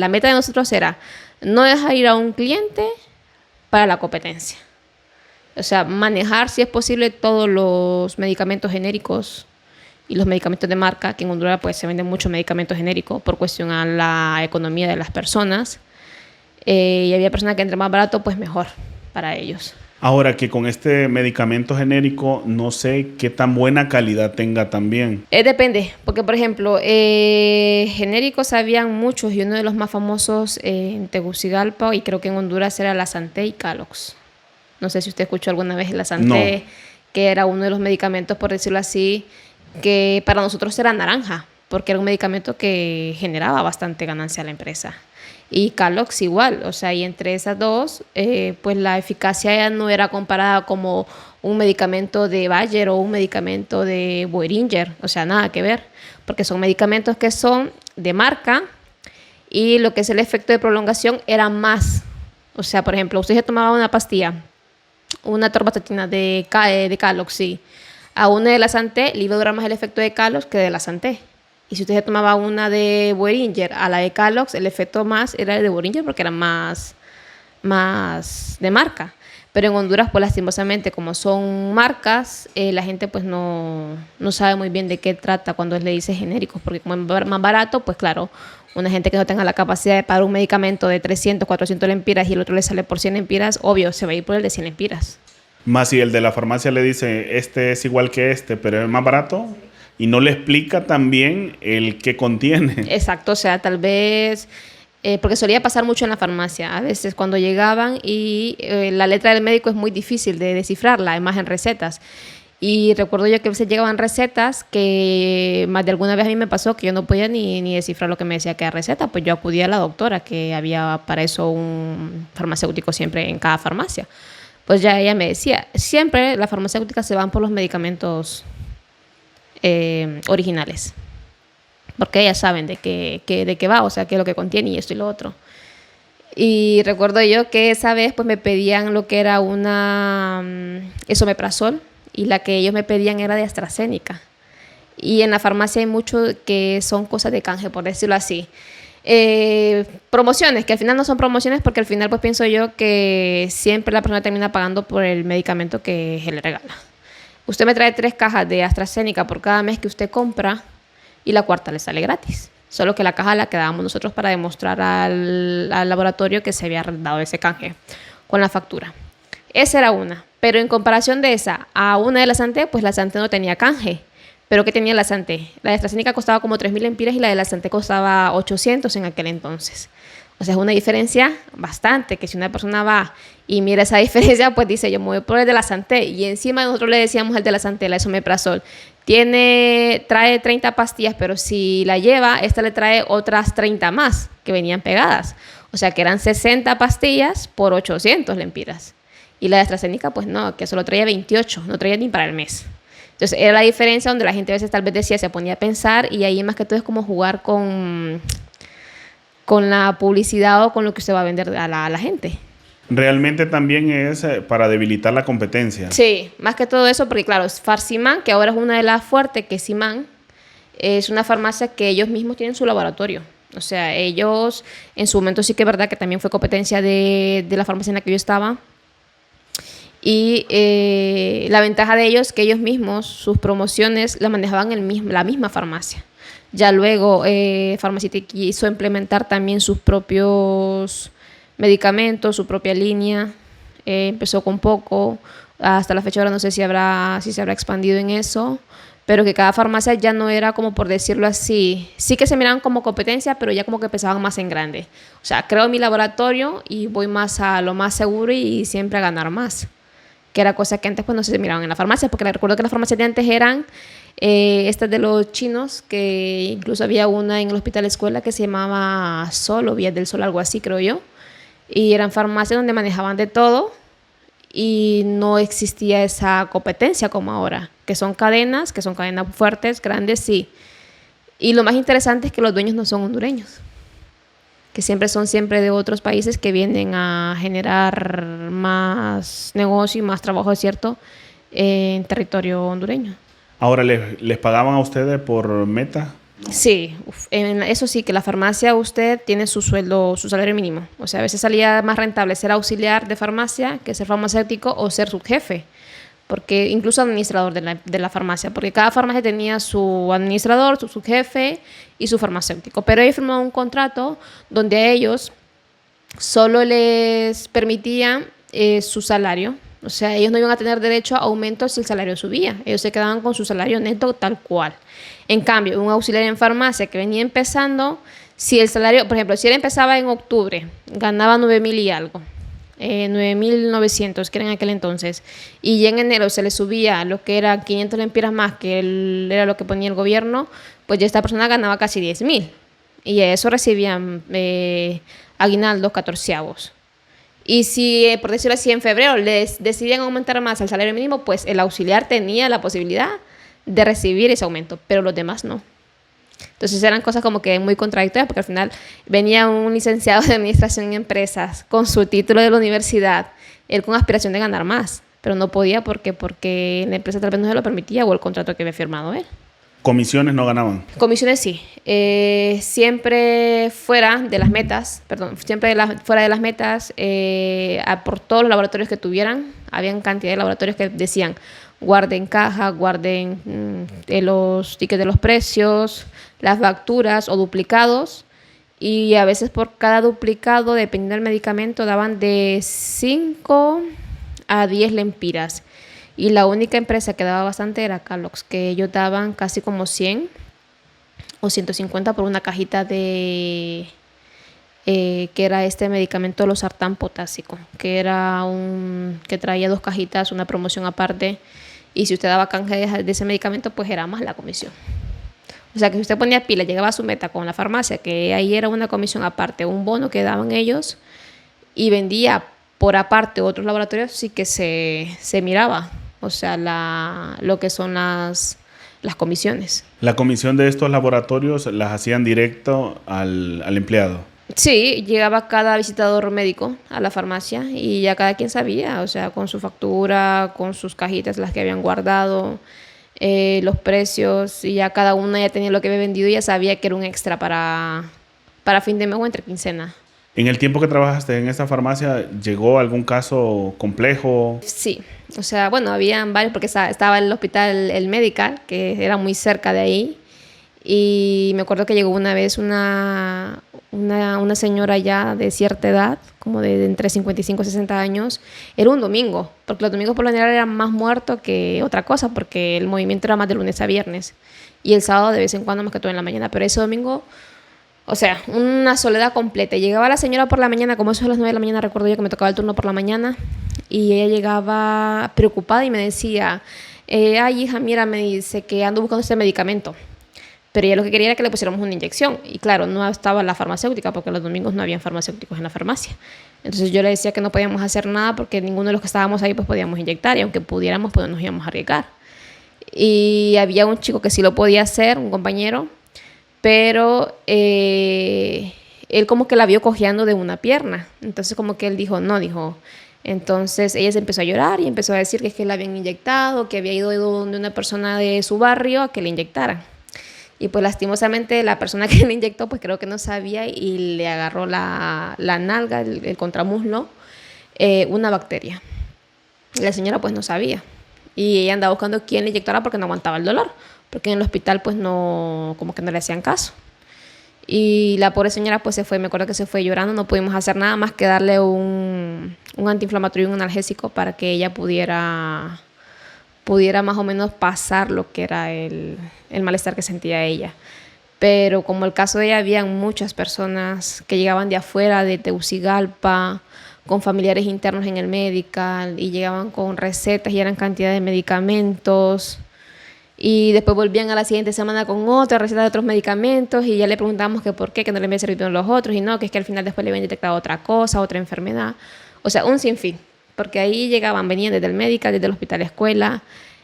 S1: meta de nosotros era no dejar ir a un cliente para la competencia. O sea, manejar, si es posible, todos los medicamentos genéricos y los medicamentos de marca, que en Honduras pues se venden muchos medicamentos genéricos por cuestión a la economía de las personas. Y había personas que entre más barato, pues mejor para ellos.
S2: Ahora que con este medicamento genérico, no sé qué tan buena calidad tenga también.
S1: Depende, porque por ejemplo, genéricos habían muchos y uno de los más famosos en Tegucigalpa y creo que en Honduras era la Santé y Calox. No sé si usted escuchó alguna vez la Santé, que era uno de los medicamentos, por decirlo así, que para nosotros era naranja, porque era un medicamento que generaba bastante ganancia a la empresa. Y Calox igual, o sea, y entre esas dos, pues la eficacia ya no era comparada como un medicamento de Bayer o un medicamento de Boehringer, o sea, nada que ver, porque son medicamentos que son de marca y lo que es el efecto de prolongación era más. O sea, por ejemplo, usted se tomaba una pastilla, una torvastatina de Calox, sí, a una de la Santé le iba a durar más el efecto de Calox que de la Santé. Y si usted se tomaba una de Boehringer a la de Calox, el efecto más era el de Boehringer porque era más de marca. Pero en Honduras, pues lastimosamente, como son marcas, la gente pues no sabe muy bien de qué trata cuando le dice genéricos, porque como es más barato, pues claro, una gente que no tenga la capacidad de pagar un medicamento de 300, 400 lempiras y el otro le sale por 100 lempiras, obvio, se va a ir por el de 100 lempiras.
S2: Más si el de la farmacia le dice, este es igual que este, pero es más barato, y no le explica también el que contiene.
S1: Exacto, o sea, tal vez, porque solía pasar mucho en la farmacia, a veces cuando llegaban y la letra del médico es muy difícil de descifrarla, además en recetas. Y recuerdo yo que a veces llegaban recetas que más de alguna vez a mí me pasó que yo no podía ni descifrar lo que me decía que era receta, pues yo acudía a la doctora, que había para eso un farmacéutico siempre en cada farmacia. Pues ya ella me decía, siempre las farmacéuticas se van por los medicamentos originales, porque ellas saben de qué va, o sea, qué es lo que contiene y esto y lo otro. Y recuerdo yo que esa vez pues me pedían lo que era una esomeprazol y la que ellos me pedían era de AstraZeneca. Y en la farmacia hay mucho que son cosas de canje, por decirlo así. Promociones, que al final no son promociones porque al final pues pienso yo que siempre la persona termina pagando por el medicamento que se le regala. Usted me trae 3 cajas de AstraZeneca por cada mes que usted compra y la cuarta le sale gratis. Solo que la caja la quedábamos nosotros para demostrar al laboratorio que se había dado ese canje con la factura. Esa era una. Pero en comparación de esa a una de la Santé, pues la Santé no tenía canje. ¿Pero qué tenía la Santé? La de AstraZeneca costaba como 3.000 lempiras y la de la Santé costaba 800 en aquel entonces. O sea, es una diferencia bastante, que si una persona va y mira esa diferencia, pues dice, yo me voy por el de la Santé. Y encima nosotros le decíamos al de la Santé, la esomeprazol, trae 30 pastillas, pero si la lleva, esta le trae otras 30 más que venían pegadas. O sea, que eran 60 pastillas por 800 lempiras. Y la de AstraZeneca, pues no, que solo traía 28, no traía ni para el mes. Entonces era la diferencia donde la gente a veces tal vez decía, se ponía a pensar, y ahí más que todo es como jugar con la publicidad o con lo que usted va a vender a la gente.
S2: Realmente también es para debilitar la competencia.
S1: Sí, más que todo eso, porque claro, Farsiman, que ahora es una de las fuertes, que es Siman, es una farmacia que ellos mismos tienen su laboratorio. O sea, ellos en su momento sí que es verdad que también fue competencia de la farmacia en la que yo estaba. Y la ventaja de ellos es que ellos mismos, sus promociones, las manejaban la misma farmacia. Ya luego Pharmacity quiso implementar también sus propios medicamentos, su propia línea. Empezó con poco. Hasta la fecha ahora no sé si se habrá expandido en eso. Pero que cada farmacia ya no era como, por decirlo así, sí que se miraban como competencia, pero ya como que pensaban más en grande. O sea, creo mi laboratorio y voy más a lo más seguro y siempre a ganar más. Que era cosa que antes pues no se miraban en la farmacia, porque recuerdo que las farmacias de antes eran estas de los chinos, que incluso había una en el hospital escuela que se llamaba Sol o Vías del Sol, algo así creo yo. Y eran farmacias donde manejaban de todo y no existía esa competencia como ahora, que son cadenas fuertes, grandes, sí. Y lo más interesante es que los dueños no son hondureños, que son siempre de otros países que vienen a generar más negocio y más trabajo, es cierto, en territorio hondureño.
S2: Ahora, ¿les pagaban a ustedes por meta?
S1: Sí, eso sí, que la farmacia usted tiene su sueldo, su salario mínimo. O sea, a veces salía más rentable ser auxiliar de farmacia que ser farmacéutico o ser subjefe, porque incluso administrador de la farmacia, porque cada farmacia tenía su administrador, su subjefe y su farmacéutico. Pero ellos firmaban un contrato donde a ellos solo les permitían su salario. O sea, ellos no iban a tener derecho a aumento si el salario subía. Ellos se quedaban con su salario neto tal cual. En cambio, un auxiliar en farmacia que venía empezando, si el salario, por ejemplo, si él empezaba en octubre, ganaba 9,000 y algo, 9,900, que era en aquel entonces, y ya en enero se le subía lo que era 500 lempiras más, que era lo que ponía el gobierno, pues ya esta persona ganaba casi 10,000. Y a eso recibían aguinaldos catorceavos. Y si, por decirlo así, en febrero les decidían aumentar más el salario mínimo, pues el auxiliar tenía la posibilidad de recibir ese aumento, pero los demás no. Entonces eran cosas como que muy contradictorias, porque al final venía un licenciado de administración y empresas con su título de la universidad, él con aspiración de ganar más, pero no podía porque la empresa tal vez no se lo permitía o el contrato que había firmado él.
S2: ¿Comisiones no ganaban?
S1: Comisiones sí, siempre fuera de las metas, por todos los laboratorios que tuvieran. Habían cantidad de laboratorios que decían guarden caja, guarden los tickets de los precios, las facturas o duplicados, y a veces por cada duplicado, dependiendo del medicamento, daban de 5 a 10 lempiras. Y la única empresa que daba bastante era Calox, que ellos daban casi como 100 o 150 por una cajita de que era este medicamento losartán potásico, que traía 2 cajitas, una promoción aparte, y si usted daba canje de ese medicamento, pues era más la comisión. O sea que si usted ponía pila, llegaba a su meta con la farmacia, que ahí era una comisión aparte, un bono que daban ellos, y vendía por aparte otros laboratorios, sí que se miraba, o sea, lo que son las comisiones.
S2: ¿La comisión de estos laboratorios las hacían directo al empleado?
S1: Sí, llegaba cada visitador médico a la farmacia y ya cada quien sabía, o sea, con su factura, con sus cajitas, las que habían guardado, los precios, y ya cada una ya tenía lo que había vendido y ya sabía que era un extra para fin de mes o entre quincena.
S2: ¿En el tiempo que trabajaste en esta farmacia llegó algún caso complejo?
S1: Sí, o sea, bueno, habían varios porque estaba el hospital, el Medical, que era muy cerca de ahí, y me acuerdo que llegó una vez una señora ya de cierta edad, como de entre 55 y 60 años. Era un domingo, porque los domingos por lo general eran más muertos que otra cosa, porque el movimiento era más de lunes a viernes, y el sábado de vez en cuando más que todo en la mañana, pero ese domingo, o sea, una soledad completa. Llegaba la señora por la mañana, como eso a las 9 de la mañana, recuerdo yo que me tocaba el turno por la mañana, y ella llegaba preocupada y me decía, ay hija, mira, me dice que ando buscando este medicamento. Pero ella lo que quería era que le pusiéramos una inyección. Y claro, no estaba la farmacéutica, porque los domingos no habían farmacéuticos en la farmacia. Entonces yo le decía que no podíamos hacer nada porque ninguno de los que estábamos ahí pues podíamos inyectar, y aunque pudiéramos pues no nos íbamos a arriesgar. Y había un chico que sí lo podía hacer, un compañero, pero él como que la vio cojeando de una pierna. Entonces como que él dijo, no, dijo. Entonces ella se empezó a llorar y empezó a decir que es que la habían inyectado, que había ido donde una persona de su barrio a que le inyectaran. Y pues lastimosamente la persona que le inyectó pues creo que no sabía y le agarró la nalga, el contramuslo, una bacteria. La señora pues no sabía. Y ella andaba buscando quién le inyectara porque no aguantaba el dolor. Porque en el hospital pues no, como que no le hacían caso. Y la pobre señora pues se fue, me acuerdo que se fue llorando, no pudimos hacer nada más que darle un antiinflamatorio y un analgésico para que ella pudiera más o menos pasar lo que era el malestar que sentía ella. Pero como el caso de ella, habían muchas personas que llegaban de afuera, de Tegucigalpa, con familiares internos en el medical y llegaban con recetas y eran cantidad de medicamentos. Y después volvían a la siguiente semana con otra receta de otros medicamentos y ya le preguntábamos que por qué, que no le habían servido los otros y no, que es que al final después le habían detectado otra cosa, otra enfermedad. O sea, un sinfín. Porque ahí llegaban, venían desde el médico, desde el hospital escuela,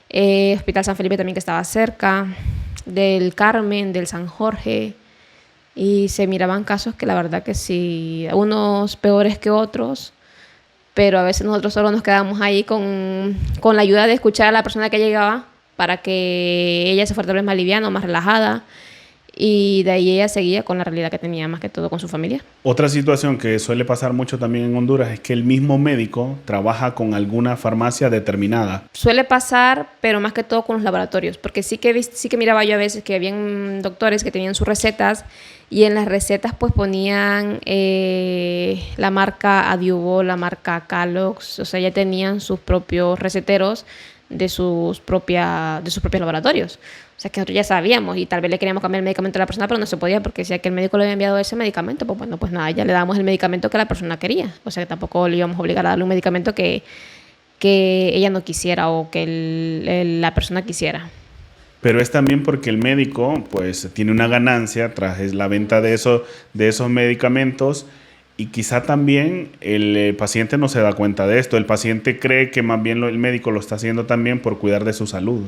S1: Hospital San Felipe también que estaba cerca, del Carmen, del San Jorge. Y se miraban casos que la verdad que sí, unos peores que otros, pero a veces nosotros solo nos quedamos ahí con la ayuda de escuchar a la persona que llegaba para que ella se fuera tal vez más liviana o más relajada. Y de ahí ella seguía con la realidad que tenía, más que todo con su familia.
S2: Otra situación que suele pasar mucho también en Honduras es que el mismo médico trabaja con alguna farmacia determinada.
S1: Suele pasar, pero más que todo con los laboratorios, porque sí que miraba yo a veces que habían doctores que tenían sus recetas y en las recetas pues ponían la marca Adiuvo, la marca Calox, o sea, ya tenían sus propios receteros de sus propios laboratorios. O sea, que nosotros ya sabíamos y tal vez le queríamos cambiar el medicamento a la persona, pero no se podía porque decía que el médico le había enviado ese medicamento, pues bueno, pues nada, ya le damos el medicamento que la persona quería. O sea, que tampoco le íbamos a obligar a darle un medicamento que ella no quisiera o que la persona quisiera.
S2: Pero es también porque el médico pues tiene una ganancia tras la venta de esos medicamentos y quizá también el paciente no se da cuenta de esto. El paciente cree que más bien el médico lo está haciendo también por cuidar de su salud.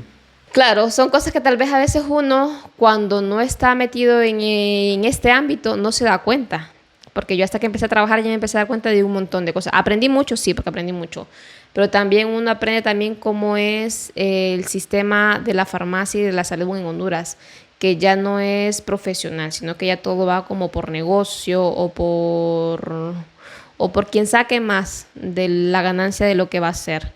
S1: Claro, son cosas que tal vez a veces uno, cuando no está metido en este ámbito, no se da cuenta. Porque yo hasta que empecé a trabajar ya me empecé a dar cuenta de un montón de cosas. Aprendí mucho, sí, porque aprendí mucho. Pero también uno aprende también cómo es el sistema de la farmacia y de la salud en Honduras, que ya no es profesional, sino que ya todo va como por negocio o por quien saque más de la ganancia de lo que va a hacer.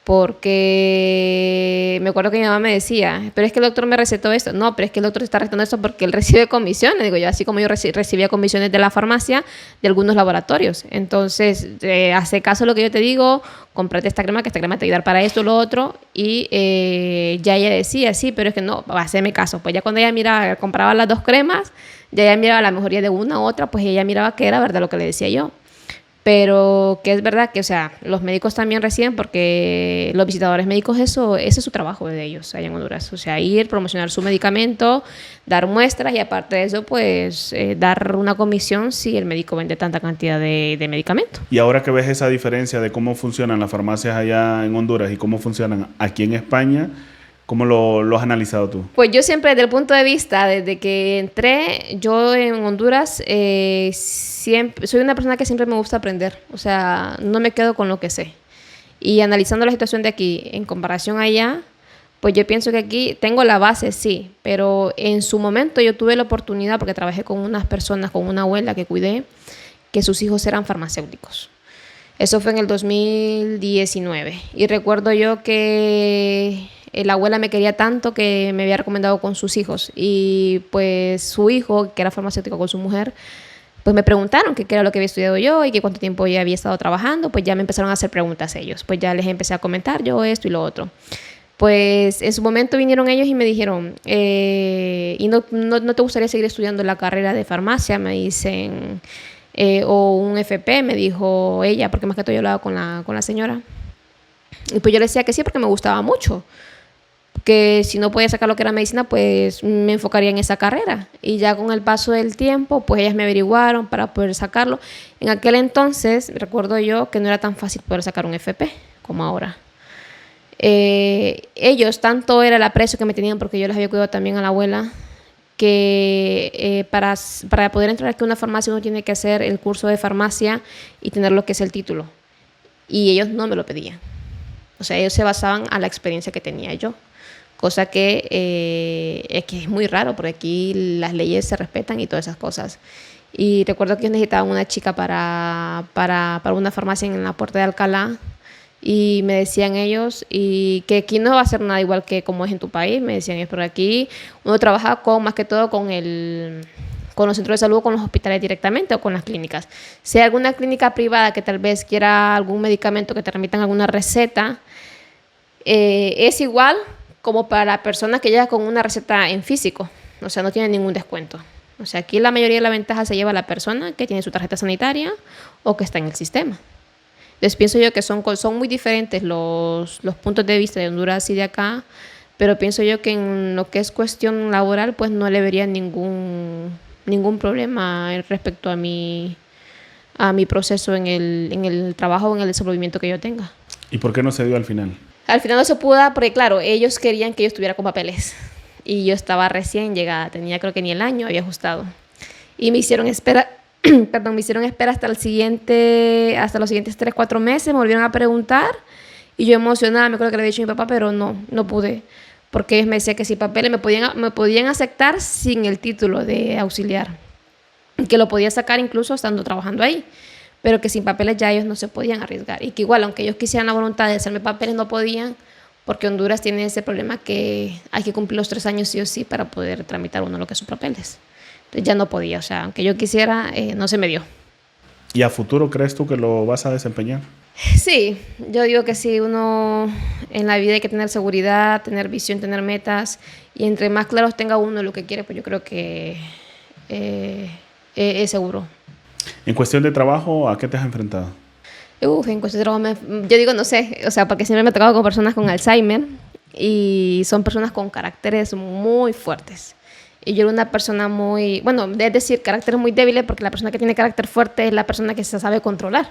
S1: Porque me acuerdo que mi mamá me decía, pero es que el doctor me recetó esto. No, pero es que el doctor está recetando esto porque él recibe comisiones. Digo yo, así como yo recibía comisiones de la farmacia, de algunos laboratorios. Entonces, hace caso lo que yo te digo, cómprate esta crema, que esta crema te va a ayudar para esto, lo otro. Y ya ella decía, sí, pero es que no, haceme caso. Pues ya cuando ella miraba, compraba las dos cremas, ya ella miraba la mejoría de una u otra, pues ella miraba que era verdad lo que le decía yo. Pero que es verdad que, o sea, los médicos también reciben porque los visitadores médicos, ese es su trabajo de ellos allá en Honduras. O sea, ir, promocionar su medicamento, dar muestras y aparte de eso, pues, dar una comisión si el médico vende tanta cantidad de medicamento.
S2: Y ahora que ves esa diferencia de cómo funcionan las farmacias allá en Honduras y cómo funcionan aquí en España, ¿cómo lo has analizado tú?
S1: Pues yo siempre, desde el punto de vista, desde que entré, yo en Honduras, siempre soy una persona que siempre me gusta aprender. O sea, no me quedo con lo que sé. Y analizando la situación de aquí en comparación allá, pues yo pienso que aquí tengo la base, sí, pero en su momento yo tuve la oportunidad, porque trabajé con unas personas, con una abuela que cuidé, que sus hijos eran farmacéuticos. Eso fue en el 2019. Y recuerdo yo que la abuela me quería tanto que me había recomendado con sus hijos. Y pues su hijo, que era farmacéutico con su mujer, pues me preguntaron qué era lo que había estudiado yo y que cuánto tiempo ya había estado trabajando. Pues ya me empezaron a hacer preguntas ellos. Pues ya les empecé a comentar yo esto y lo otro. Pues en su momento vinieron ellos y me dijeron, ¿y no te gustaría seguir estudiando la carrera de farmacia? Me dicen, o un FP, me dijo ella, porque más que todo yo hablaba con la señora. Y pues yo le decía que sí, porque me gustaba mucho. Que si no podía sacar lo que era medicina, pues me enfocaría en esa carrera. Y ya con el paso del tiempo, pues ellas me averiguaron para poder sacarlo. En aquel entonces, recuerdo yo que no era tan fácil poder sacar un FP como ahora. Ellos, tanto era el aprecio que me tenían porque yo les había cuidado también a la abuela, que para poder entrar aquí a una farmacia uno tiene que hacer el curso de farmacia y tener lo que es el título. Y ellos no me lo pedían. O sea, ellos se basaban a la experiencia que tenía yo. Cosa que es muy raro, porque aquí las leyes se respetan y todas esas cosas. Y recuerdo que ellos necesitaban una chica para una farmacia en la Puerta de Alcalá. Y me decían ellos, y que aquí no va a ser nada igual que como es en tu país, me decían ellos, pero aquí uno trabaja más que todo con los centros de salud, con los hospitales directamente o con las clínicas. Si hay alguna clínica privada que tal vez quiera algún medicamento, que te remitan alguna receta, es igual como para la persona que llega con una receta en físico, o sea, no tiene ningún descuento. O sea, aquí la mayoría de la ventaja se lleva a la persona que tiene su tarjeta sanitaria o que está en el sistema. Entonces pienso yo que son muy diferentes los puntos de vista de Honduras y de acá, pero pienso yo que en lo que es cuestión laboral, pues no le vería ningún problema respecto a mi proceso en el trabajo o en el desenvolvimiento que yo tenga.
S2: ¿Y por qué no se dio al final?
S1: Al final no se pudo dar porque, claro, ellos querían que yo estuviera con papeles. Y yo estaba recién llegada, tenía creo que ni el año, había ajustado. Y me hicieron esperar, me hicieron esperar hasta los siguientes 3-4 meses, me volvieron a preguntar. Y yo emocionada, me acuerdo que le había dicho a mi papá, pero no pude. Porque ellos me decían que si papeles me podían aceptar sin el título de auxiliar. Que lo podía sacar incluso estando trabajando ahí. Pero que sin papeles ya ellos no se podían arriesgar. Y que igual, aunque ellos quisieran la voluntad de hacerme papeles, no podían, porque Honduras tiene ese problema que hay que cumplir los 3 años sí o sí para poder tramitar uno lo que son papeles. Entonces ya no podía, o sea, aunque yo quisiera, no se me dio.
S2: ¿Y a futuro crees tú que lo vas a desempeñar?
S1: Sí, yo digo que sí, uno en la vida hay que tener seguridad, tener visión, tener metas, y entre más claros tenga uno lo que quiere, pues yo creo que es seguro.
S2: En cuestión de trabajo, ¿a qué te has enfrentado?
S1: En cuestión de trabajo, yo digo, no sé, o sea, porque siempre me he tocado con personas con Alzheimer y son personas con caracteres muy fuertes. Y yo era una persona muy, bueno, es decir, caracteres muy débiles, porque la persona que tiene carácter fuerte es la persona que se sabe controlar.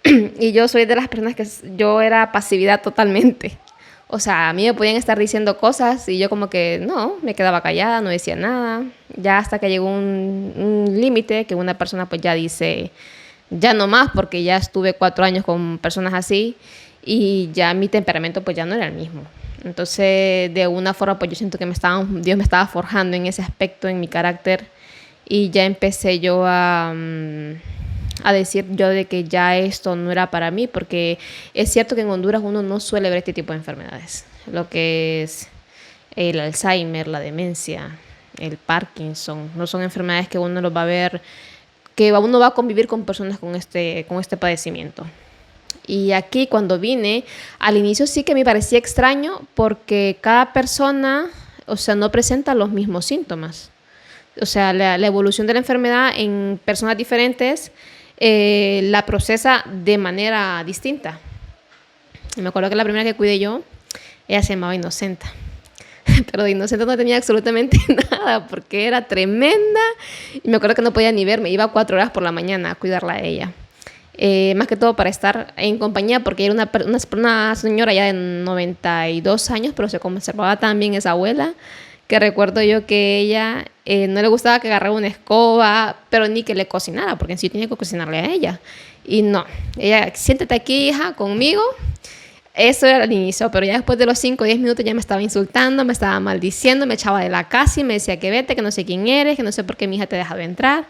S1: Y yo soy de las personas que yo era pasividad totalmente. O sea, a mí me podían estar diciendo cosas y yo como que no, me quedaba callada, no decía nada. Ya hasta que llegó un límite que una persona pues ya dice, ya no más, porque ya estuve 4 años con personas así y ya mi temperamento pues ya no era el mismo. Entonces, de una forma pues yo siento que Dios me estaba forjando en ese aspecto, en mi carácter, y ya empecé yo a decir yo de que ya esto no era para mí, porque es cierto que en Honduras uno no suele ver este tipo de enfermedades, lo que es el Alzheimer, la demencia, el Parkinson, no son enfermedades que uno los va a ver, que uno va a convivir con personas con este padecimiento. Y aquí cuando vine, al inicio sí que me parecía extraño porque cada persona, o sea, no presenta los mismos síntomas. O sea, la evolución de la enfermedad en personas diferentes la procesa de manera distinta. Y me acuerdo que la primera que cuidé yo, ella se llamaba Inocenta. Pero de Inocenta no tenía absolutamente nada porque era tremenda. Y me acuerdo que no podía ni verme. Iba 4 horas por la mañana a cuidarla a ella. Más que todo para estar en compañía, porque era una señora ya de 92 años, pero se conservaba tan bien esa abuela, que recuerdo yo que ella no le gustaba que agarrara una escoba, pero ni que le cocinara, porque en sí tenía que cocinarle a ella. Y no, ella, siéntate aquí, hija, conmigo. Eso era al inicio, pero ya después de los 5 o 10 minutos ya me estaba insultando, me estaba maldiciendo, me echaba de la casa y me decía que vete, que no sé quién eres, que no sé por qué mi hija te ha dejado entrar.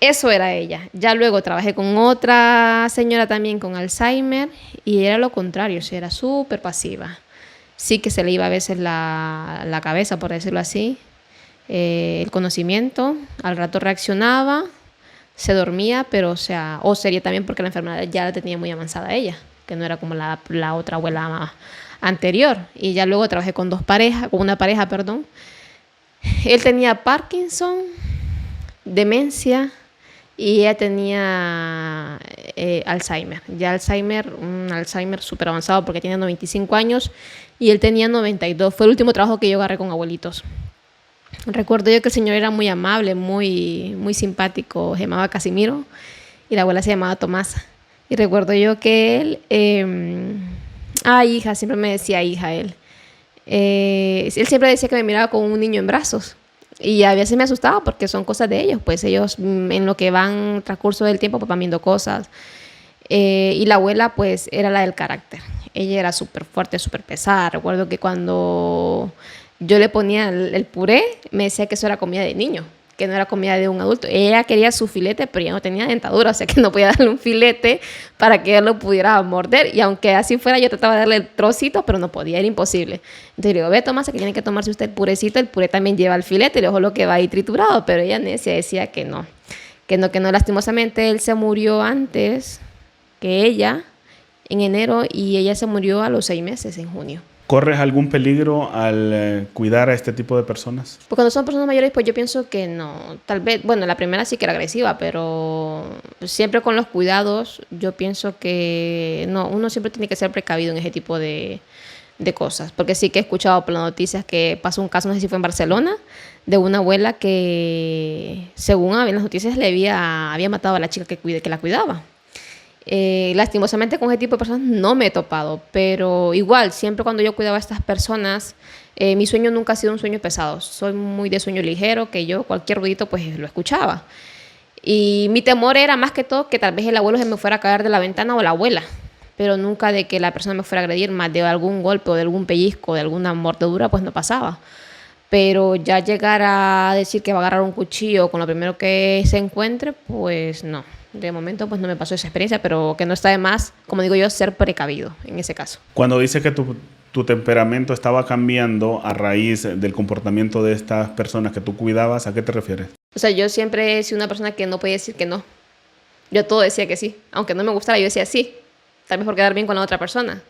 S1: Eso era ella. Ya luego trabajé con otra señora también con Alzheimer y era lo contrario, o sea, era súper pasiva. Sí que se le iba a veces la cabeza, por decirlo así, el conocimiento, al rato reaccionaba, se dormía, pero o sería también porque la enfermedad ya la tenía muy avanzada ella, que no era como la otra abuela anterior. Y ya luego trabajé con una pareja. Él tenía Parkinson, demencia, y ella tenía Alzheimer. Ya un Alzheimer súper avanzado porque tenía 95 años y él tenía 92. Fue el último trabajo que yo agarré con abuelitos. Recuerdo yo que el señor era muy amable, muy, muy simpático. Se llamaba Casimiro y la abuela se llamaba Tomasa. Y recuerdo yo que él Hija, siempre me decía hija él. Él siempre decía que me miraba como un niño en brazos. Y a veces me asustaba porque son cosas de ellos. Pues ellos en lo que van transcurso del tiempo pues van viendo cosas. Y la abuela pues era la del carácter. Ella era súper fuerte, súper pesada. Recuerdo que cuando yo le ponía el puré, me decía que eso era comida de niño, que no era comida de un adulto. Ella quería su filete, pero ya no tenía dentadura, o sea que no podía darle un filete para que él lo pudiera morder. Y aunque así fuera, yo trataba de darle el trocito, pero no podía, era imposible. Entonces le digo, ve, tómase, que tiene que tomarse usted el purecito. El puré también lleva el filete, y luego lo que va ahí triturado. Pero ella decía que no. Lastimosamente él se murió antes que ella, en enero, y ella se murió a los 6 meses, en junio.
S2: ¿Corres algún peligro al cuidar a este tipo de personas?
S1: Pues cuando son personas mayores, pues yo pienso que no. Tal vez, bueno, la primera sí que era agresiva, pero siempre con los cuidados, yo pienso que no, uno siempre tiene que ser precavido en ese tipo de cosas. Porque sí que he escuchado por las noticias que pasó un caso, no sé si fue en Barcelona, de una abuela que, según en las noticias, le había matado a la chica que la cuidaba. Lastimosamente con ese tipo de personas no me he topado, pero igual, siempre cuando yo cuidaba a estas personas, mi sueño nunca ha sido un sueño pesado. Soy muy de sueño ligero, que yo cualquier ruidito pues lo escuchaba. Y mi temor era más que todo que tal vez el abuelo se me fuera a caer de la ventana o la abuela, pero nunca de que la persona me fuera a agredir, más de algún golpe o de algún pellizco, de alguna mordedura, pues no pasaba. Pero ya llegar a decir que va a agarrar un cuchillo con lo primero que se encuentre, pues no. De momento pues no me pasó esa experiencia, pero que no está de más, como digo yo, ser precavido en ese caso.
S2: Cuando dices que tu temperamento estaba cambiando a raíz del comportamiento de estas personas que tú cuidabas, ¿a qué te refieres?
S1: O sea, yo siempre he sido una persona que no podía decir que no. Yo todo decía que sí. Aunque no me gustara, yo decía sí. Tal vez por quedar bien con la otra persona.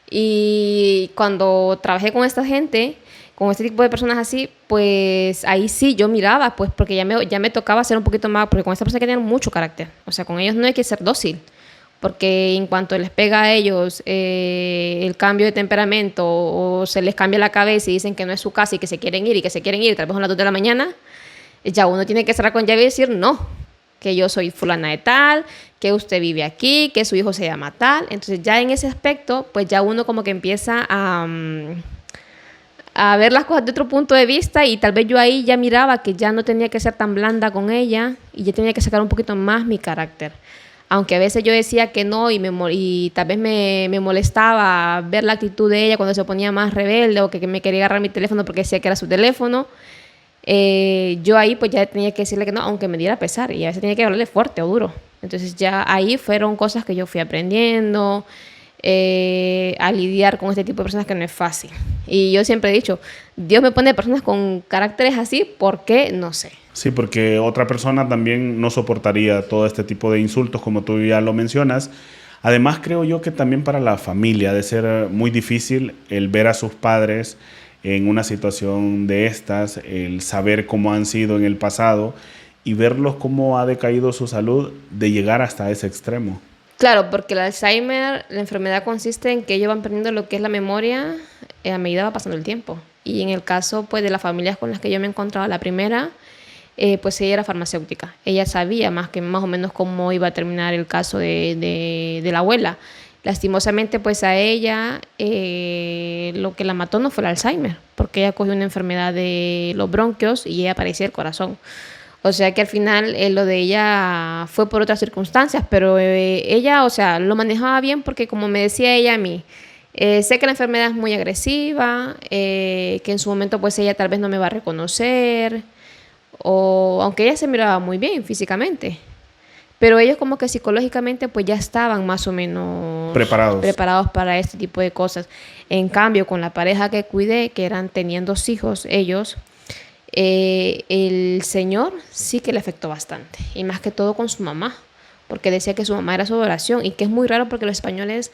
S1: Y cuando trabajé con esta gente, con este tipo de personas así, pues ahí sí yo miraba, pues porque ya me tocaba ser un poquito más, porque con esta persona hay que tener mucho carácter. O sea, con ellos no hay que ser dócil, porque en cuanto les pega a ellos el cambio de temperamento o se les cambia la cabeza y dicen que no es su casa y que se quieren ir, tal vez a las 2 de la mañana, ya uno tiene que cerrar con llave y decir no, que yo soy fulana de tal, que usted vive aquí, que su hijo se llama tal. Entonces ya en ese aspecto, pues ya uno como que empieza a ver las cosas de otro punto de vista, y tal vez yo ahí ya miraba que ya no tenía que ser tan blanda con ella y ya tenía que sacar un poquito más mi carácter. Aunque a veces yo decía que no y tal vez me molestaba ver la actitud de ella cuando se ponía más rebelde o que me quería agarrar mi teléfono porque decía que era su teléfono. Yo ahí pues ya tenía que decirle que no, aunque me diera pesar, y a veces tenía que hablarle fuerte o duro. Entonces ya ahí fueron cosas que yo fui aprendiendo a lidiar con este tipo de personas, que no es fácil. Y yo siempre he dicho, Dios me pone personas con caracteres así, ¿por qué? No sé.
S2: Sí, porque otra persona también no soportaría todo este tipo de insultos, como tú ya lo mencionas. Además, creo yo que también para la familia ha de ser muy difícil el ver a sus padres en una situación de estas, el saber cómo han sido en el pasado y verlos cómo ha decaído su salud, de llegar hasta ese extremo.
S1: Claro, porque el Alzheimer, la enfermedad consiste en que ellos van perdiendo lo que es la memoria a medida va pasando el tiempo. Y en el caso pues de las familias con las que yo me encontraba, la primera, pues ella era farmacéutica. Ella sabía más o menos cómo iba a terminar el caso de la abuela. Lastimosamente pues a ella lo que la mató no fue el Alzheimer, porque ella cogió una enfermedad de los bronquios y ella padecía el corazón. O sea que al final lo de ella fue por otras circunstancias, pero ella, o sea, lo manejaba bien, porque como me decía ella a mí, sé que la enfermedad es muy agresiva, que en su momento pues ella tal vez no me va a reconocer, o aunque ella se miraba muy bien físicamente, pero ellos como que psicológicamente pues ya estaban más o menos preparados para este tipo de cosas. En cambio, con la pareja que cuidé, que tenían 2 hijos ellos, el señor sí que le afectó bastante, y más que todo con su mamá, porque decía que su mamá era su adoración, y que es muy raro porque los españoles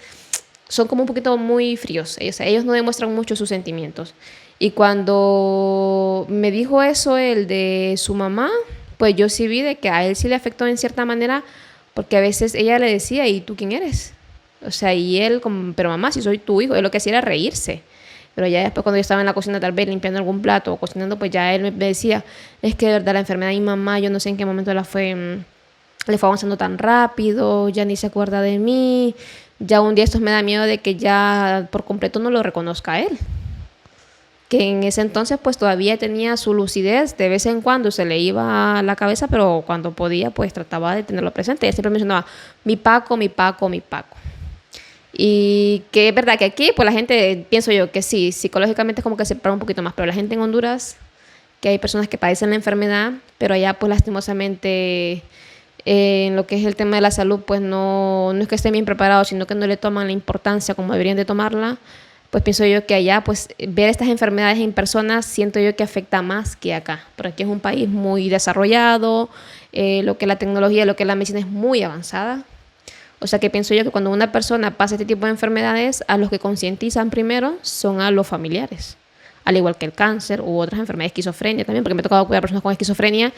S1: son como un poquito muy fríos, ellos no demuestran mucho sus sentimientos. Y cuando me dijo eso él de su mamá, pues yo sí vi de que a él sí le afectó en cierta manera, porque a veces ella le decía, ¿y tú quién eres? O sea, y él como, pero mamá, si soy tu hijo. Él lo que hacía era reírse. Pero ya después, cuando yo estaba en la cocina tal vez limpiando algún plato o cocinando, pues ya él me decía, es que de verdad la enfermedad de mi mamá, yo no sé en qué momento le fue avanzando tan rápido, ya ni se acuerda de mí, ya un día estos me da miedo de que ya por completo no lo reconozca a él. Que en ese entonces pues todavía tenía su lucidez, de vez en cuando se le iba a la cabeza, pero cuando podía pues trataba de tenerlo presente. Ella siempre mencionaba, mi Paco, mi Paco, mi Paco. Y que es verdad que aquí pues la gente, pienso yo que sí, psicológicamente es como que se para un poquito más, pero la gente en Honduras, que hay personas que padecen la enfermedad, pero allá pues lastimosamente en lo que es el tema de la salud pues no es que estén bien preparados, sino que no le toman la importancia como deberían de tomarla. Pues pienso yo que allá, pues ver estas enfermedades en personas, siento yo que afecta más que acá, porque aquí es un país muy desarrollado, lo que la tecnología, lo que la medicina es muy avanzada. O sea que pienso yo que cuando una persona pasa este tipo de enfermedades, a los que concientizan primero son a los familiares, al igual que el cáncer u otras enfermedades, esquizofrenia también, porque me ha tocado cuidar a personas con esquizofrenia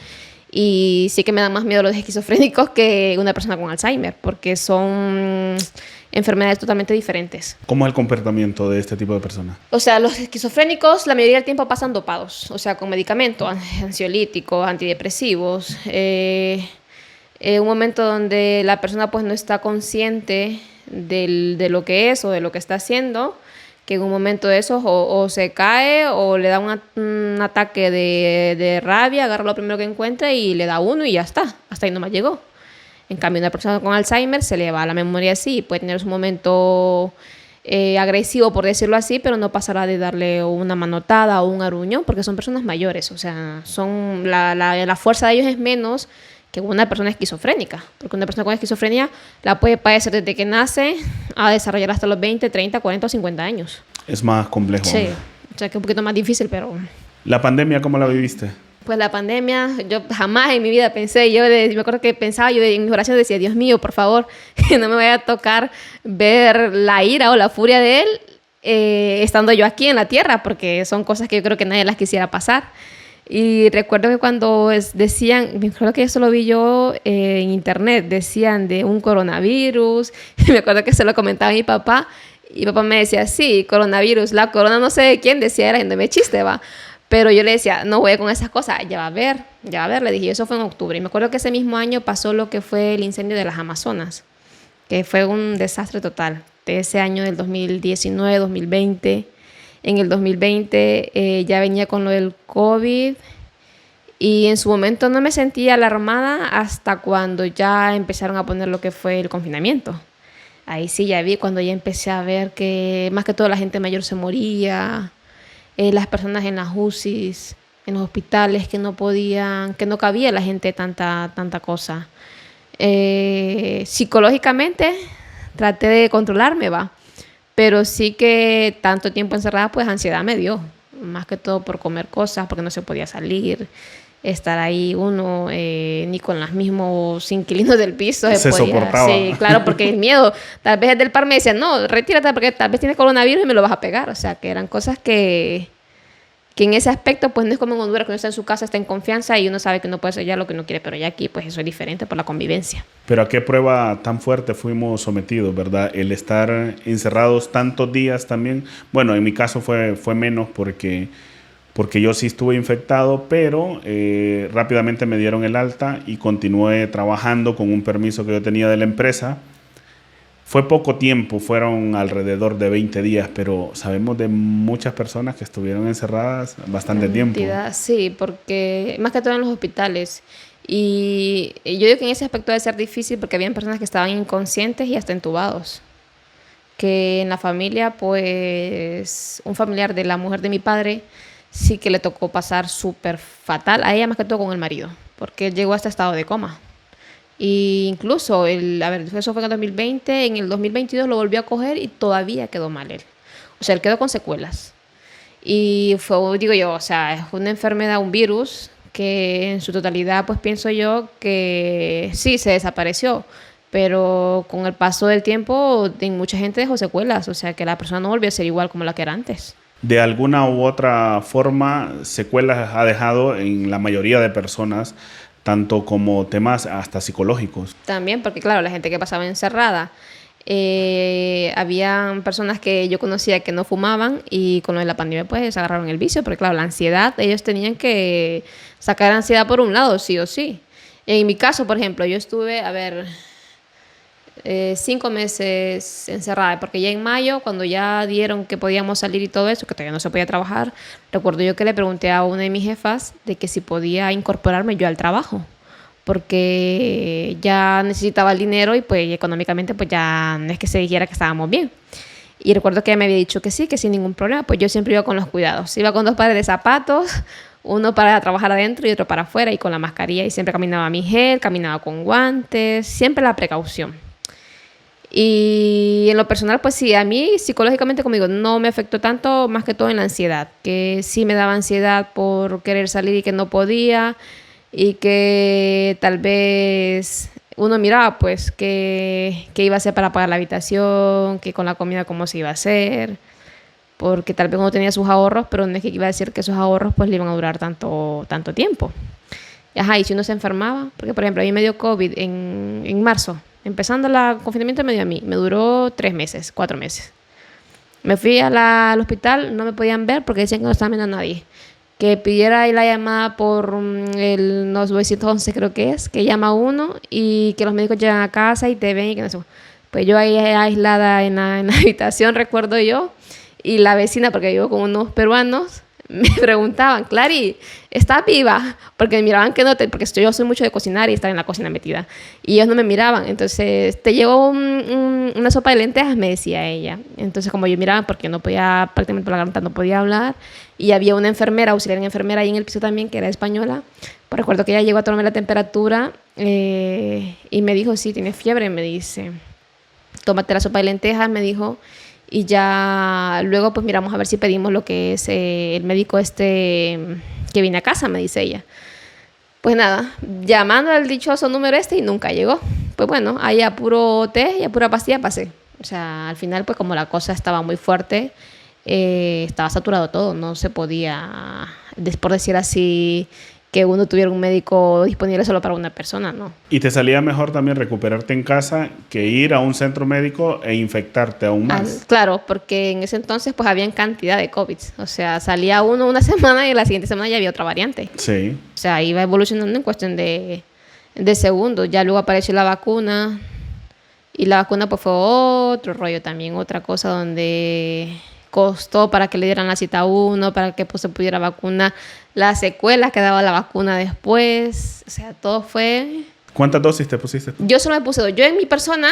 S1: y sí que me dan más miedo los esquizofrénicos que una persona con Alzheimer, porque son enfermedades totalmente diferentes.
S2: ¿Cómo es el comportamiento de este tipo de personas?
S1: O sea, los esquizofrénicos la mayoría del tiempo pasan dopados, o sea, con medicamentos, ansiolíticos, antidepresivos. Un momento donde la persona pues no está consciente de lo que es o de lo que está haciendo, que en un momento de esos o se cae o le da un ataque de rabia, agarra lo primero que encuentra y le da uno y ya está, hasta ahí nomás llegó. En cambio, una persona con Alzheimer se le va la memoria así, puede tener su momento agresivo, por decirlo así, pero no pasará de darle una manotada o un aruño, porque son personas mayores, o sea, la fuerza de ellos es menos que una persona esquizofrénica, porque una persona con esquizofrenia la puede padecer desde que nace a desarrollar hasta los 20, 30, 40 o 50 años.
S2: Es más complejo.
S1: Sí, o sea que es un poquito más difícil, pero...
S2: ¿La pandemia cómo la viviste?
S1: Pues la pandemia, yo jamás en mi vida pensé, me acuerdo que pensaba, yo en mis oraciones decía, Dios mío, por favor, que no me vaya a tocar ver la ira o la furia de Él estando yo aquí en la tierra, porque son cosas que yo creo que nadie las quisiera pasar. Y recuerdo que cuando decían, me acuerdo que eso lo vi yo en internet, decían de un coronavirus, y me acuerdo que se lo comentaba a mi papá, y mi papá me decía, sí, coronavirus, la corona no sé de quién, decía, era yéndome chiste, va. Pero yo le decía, no voy con esas cosas, ya va a ver, le dije, eso fue en octubre. Y me acuerdo que ese mismo año pasó lo que fue el incendio de las Amazonas, que fue un desastre total, de ese año del 2019, 2020. En el 2020 ya venía con lo del COVID y en su momento no me sentía alarmada hasta cuando ya empezaron a poner lo que fue el confinamiento. Ahí sí ya vi cuando ya empecé a ver que más que todo la gente mayor se moría, las personas en las UCIs, en los hospitales que no podían, que no cabía la gente tanta cosa. Psicológicamente traté de controlarme, pero sí que tanto tiempo encerrada, pues ansiedad me dio, más que todo por comer cosas, porque no se podía salir, estar ahí uno ni con los mismos inquilinos del piso
S2: se podía soportaba.
S1: Sí, claro, porque el miedo, tal vez el del par me decía, no, retírate porque tal vez tienes coronavirus y me lo vas a pegar, o sea, que eran cosas que en ese aspecto pues no es como en Honduras, que uno está en su casa, está en confianza y uno sabe que no puede hacer ya lo que uno quiere, pero ya aquí pues eso es diferente por la convivencia.
S2: Pero ¿a qué prueba tan fuerte fuimos sometidos, verdad? El estar encerrados tantos días también. Bueno, en mi caso fue menos porque yo sí estuve infectado, pero rápidamente me dieron el alta y continué trabajando con un permiso que yo tenía de la empresa. Fue poco tiempo, fueron alrededor de 20 días, pero sabemos de muchas personas que estuvieron encerradas bastante tiempo.
S1: Sí, porque más que todo en los hospitales. Y yo digo que en ese aspecto debe ser difícil porque habían personas que estaban inconscientes y hasta entubados. Que en la familia, pues, un familiar de la mujer de mi padre sí que le tocó pasar súper fatal. A ella más que todo con el marido, porque él llegó a este estado de coma. Y incluso, eso fue en el 2020, en el 2022 lo volvió a coger y todavía quedó mal él. O sea, él quedó con secuelas. Y fue, digo yo, o sea, es una enfermedad, un virus, que en su totalidad, pues pienso yo que sí, se desapareció. Pero con el paso del tiempo, en mucha gente dejó secuelas. O sea, que la persona no volvió a ser igual como la que era antes.
S2: De alguna u otra forma, secuelas ha dejado en la mayoría de personas, tanto como temas hasta psicológicos.
S1: También, porque claro, la gente que pasaba encerrada, había personas que yo conocía que no fumaban y con lo de la pandemia pues agarraron el vicio, porque claro, la ansiedad, ellos tenían que sacar ansiedad por un lado, sí o sí. En mi caso, por ejemplo, yo estuve, 5 meses encerrada, porque ya en mayo, cuando ya dieron que podíamos salir y todo eso, que todavía no se podía trabajar, recuerdo yo que le pregunté a una de mis jefas de que si podía incorporarme yo al trabajo, porque ya necesitaba el dinero y pues económicamente pues ya no es que se dijera que estábamos bien. Y recuerdo que ella me había dicho que sí, que sin ningún problema, pues yo siempre iba con los cuidados. Iba con 2 pares de zapatos, uno para trabajar adentro y otro para afuera, y con la mascarilla, y siempre caminaba mi gel, caminaba con guantes, siempre la precaución. Y en lo personal, pues sí, a mí psicológicamente, como digo, no me afectó tanto, más que todo en la ansiedad, que sí me daba ansiedad por querer salir y que no podía, y que tal vez uno miraba pues qué iba a hacer para pagar la habitación, que con la comida cómo se iba a hacer, porque tal vez uno tenía sus ahorros, pero no es que iba a decir que esos ahorros pues le iban a durar tanto tiempo. Ajá, y si uno se enfermaba, porque por ejemplo a mí me dio COVID en marzo, empezando el confinamiento me dio a mí, me duró 3 meses, 4 meses. Me fui al hospital, no me podían ver porque decían que no estaban viendo a nadie. Que pidiera ahí la llamada por el 911 creo que es, que llama uno y que los médicos llegan a casa y te ven y que no sé. Pues yo ahí aislada en la habitación, recuerdo yo, y la vecina, porque vivo con unos peruanos, me preguntaban, Clary, ¿estás viva? Porque me miraban que no, porque yo soy mucho de cocinar y estar en la cocina metida. Y ellos no me miraban. Entonces, ¿te llevo una sopa de lentejas? Me decía ella. Entonces, como yo miraba, porque no podía, prácticamente por la garganta no podía hablar, y había una enfermera, auxiliar en enfermera ahí en el piso también, que era española. Pues recuerdo que ella llegó a tomarme la temperatura y me dijo, sí, tienes fiebre, me dice. Tómate la sopa de lentejas, me dijo. Y ya luego pues miramos a ver si pedimos lo que es el médico que viene a casa, me dice ella. Pues nada, llamando al dichoso número y nunca llegó. Pues bueno, ahí a puro té y a pura pastilla pasé. O sea, al final pues como la cosa estaba muy fuerte, estaba saturado todo, no se podía, por decir así, que uno tuviera un médico disponible solo para una persona, ¿no?
S2: ¿Y te salía mejor también recuperarte en casa que ir a un centro médico e infectarte aún más?
S1: Claro, porque en ese entonces pues había cantidad de COVID. O sea, salía uno una semana y la siguiente semana ya había otra variante.
S2: Sí.
S1: O sea, iba evolucionando en cuestión de segundos. Ya luego apareció la vacuna y la vacuna pues fue otro rollo también, otra cosa donde costó para que le dieran la cita a uno, para que pues, se pudiera vacunar, las secuelas que daba la vacuna después, o sea, todo fue...
S2: ¿Cuántas dosis te pusiste?
S1: Yo solo me puse 2. Yo en mi persona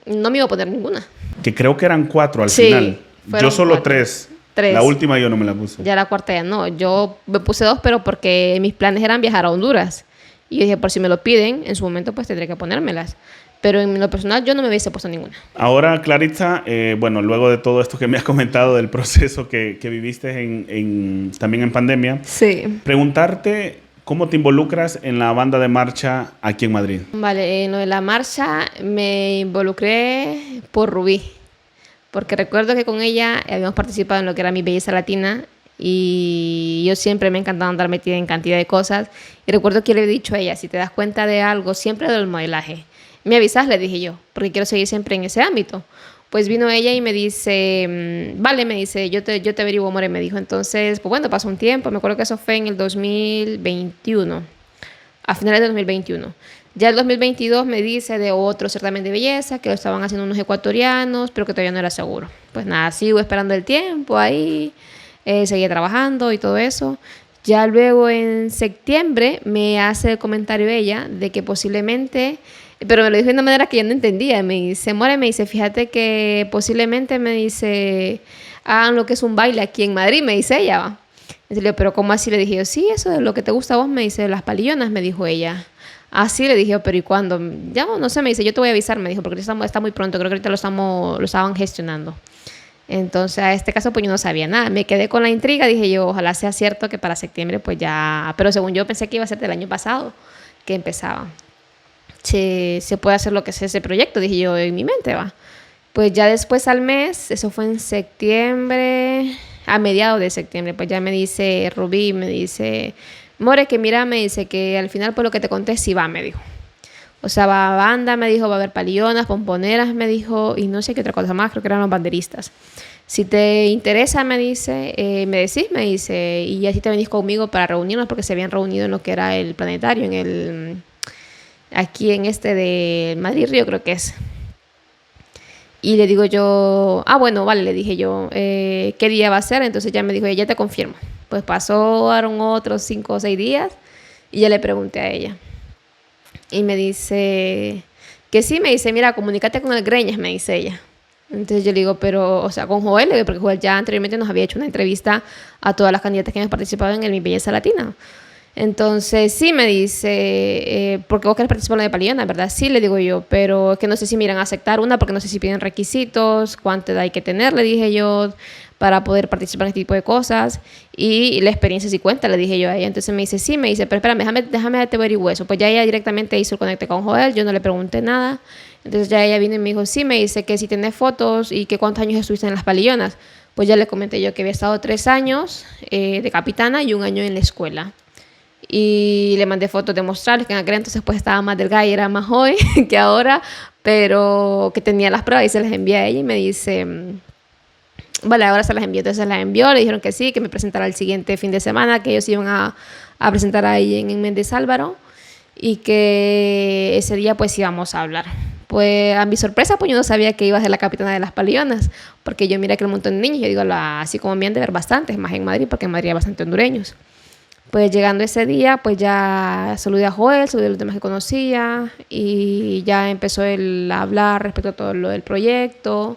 S1: no me iba a poner ninguna.
S2: Que creo que eran 4 al final. Yo solo
S1: 4.
S2: 3.
S1: 3.
S2: La última yo no me la puse.
S1: Ya la cuarta ya no. Yo me puse 2, pero porque mis planes eran viajar a Honduras. Y yo dije, por si me lo piden, en su momento pues tendré que ponérmelas. Pero en lo personal yo no me hubiese puesto ninguna.
S2: Ahora, Claritza, bueno, luego de todo esto que me has comentado del proceso que viviste también en pandemia,
S1: sí,
S2: preguntarte cómo te involucras en la banda de marcha aquí en Madrid.
S1: Vale, en lo de la marcha me involucré por Rubí, porque recuerdo que con ella habíamos participado en lo que era Mi Belleza Latina y yo siempre me encantaba andar metida en cantidad de cosas. Y recuerdo que le he dicho a ella, si te das cuenta de algo, siempre del modelaje, me avisas, le dije yo, porque quiero seguir siempre en ese ámbito. Pues vino ella y me dice, vale, me dice, yo te averiguo, more, me dijo. Entonces, pues bueno, pasó un tiempo, me acuerdo que eso fue en el 2021, a finales de 2021. Ya el 2022 me dice de otro certamen de belleza, que lo estaban haciendo unos ecuatorianos, pero que todavía no era seguro. Pues nada, sigo esperando el tiempo ahí, seguía trabajando y todo eso. Ya luego en septiembre me hace el comentario ella de que posiblemente... Pero me lo dijo de una manera que yo no entendía. Me dice, more, me dice, fíjate que posiblemente, me dice, hagan lo que es un baile aquí en Madrid, me dice ella, va. Y le, pero ¿cómo así? Le dije yo, sí, eso de lo que te gusta a vos, me dice, las palillonas, me dijo ella. Así le dije yo, pero ¿y cuándo? Ya no sé, me dice, yo te voy a avisar, me dijo, porque está muy pronto, creo que ahorita lo estaban gestionando. Entonces, a este caso, pues yo no sabía nada. Me quedé con la intriga, dije yo, ojalá sea cierto que para septiembre, pues ya... Pero según yo pensé que iba a ser del año pasado que empezaba. Se puede hacer lo que es ese proyecto, dije yo en mi mente, va. Pues ya después al mes, eso fue en septiembre, a mediados de septiembre, pues ya me dice Rubí, me dice, more, que mira, me dice que al final por lo que te conté, sí va, me dijo. O sea, va a banda, me dijo, va a haber palillonas, pomponeras, me dijo, y no sé qué otra cosa más, creo que eran los banderistas. Si te interesa, me dice, me decís, me dice, y así te venís conmigo para reunirnos, porque se habían reunido en lo que era el planetario, aquí en de Madrid Río creo que es. Y le digo yo, bueno, vale, le dije yo, ¿qué día va a ser? Entonces ya me dijo, ya te confirmo. Pues pasaron otros 5 o 6 días y ya le pregunté a ella. Y me dice que sí, me dice, mira, comunícate con el Greñas, me dice ella. Entonces yo le digo, pero, o sea, con Joel, porque Joel ya anteriormente nos había hecho una entrevista a todas las candidatas que habían participado en el Mi Belleza Latina. Entonces sí me dice, porque vos querés participar en la de Paliana, ¿verdad? Sí, le digo yo, pero es que no sé si me irán a aceptar una, porque no sé si piden requisitos, cuánta edad hay que tener, le dije yo, para poder participar en este tipo de cosas. Y la experiencia sí cuenta, le dije yo a ella. Entonces me dice, sí, me dice, pero espérame, déjame te averiguar eso. Pues ya ella directamente hizo el conecte con Joel, yo no le pregunté nada. Entonces ya ella vino y me dijo, sí, me dice que si tenés fotos y que cuántos años estuviste en las Palillonas. Pues ya le comenté yo que había estado 3 años de capitana y 1 año en la escuela. Y le mandé fotos de mostrarles que en aquel entonces pues estaba más delgada y era más joven que ahora, pero que tenía las pruebas y se las envié a ella y me dice, vale, ahora se las envió. Entonces se las envió, le dijeron que sí, que me presentara el siguiente fin de semana, que ellos iban a presentar ahí en Méndez Álvaro y que ese día pues íbamos a hablar. Pues a mi sorpresa pues yo no sabía que iba a ser la capitana de las Palillonas, porque yo miré aquel montón de niños, yo digo, así como me han de ver bastantes, más en Madrid, porque en Madrid hay bastante hondureños. Pues llegando ese día, pues ya saludé a Joel, saludé a los demás que conocía y ya empezó el hablar respecto a todo lo del proyecto.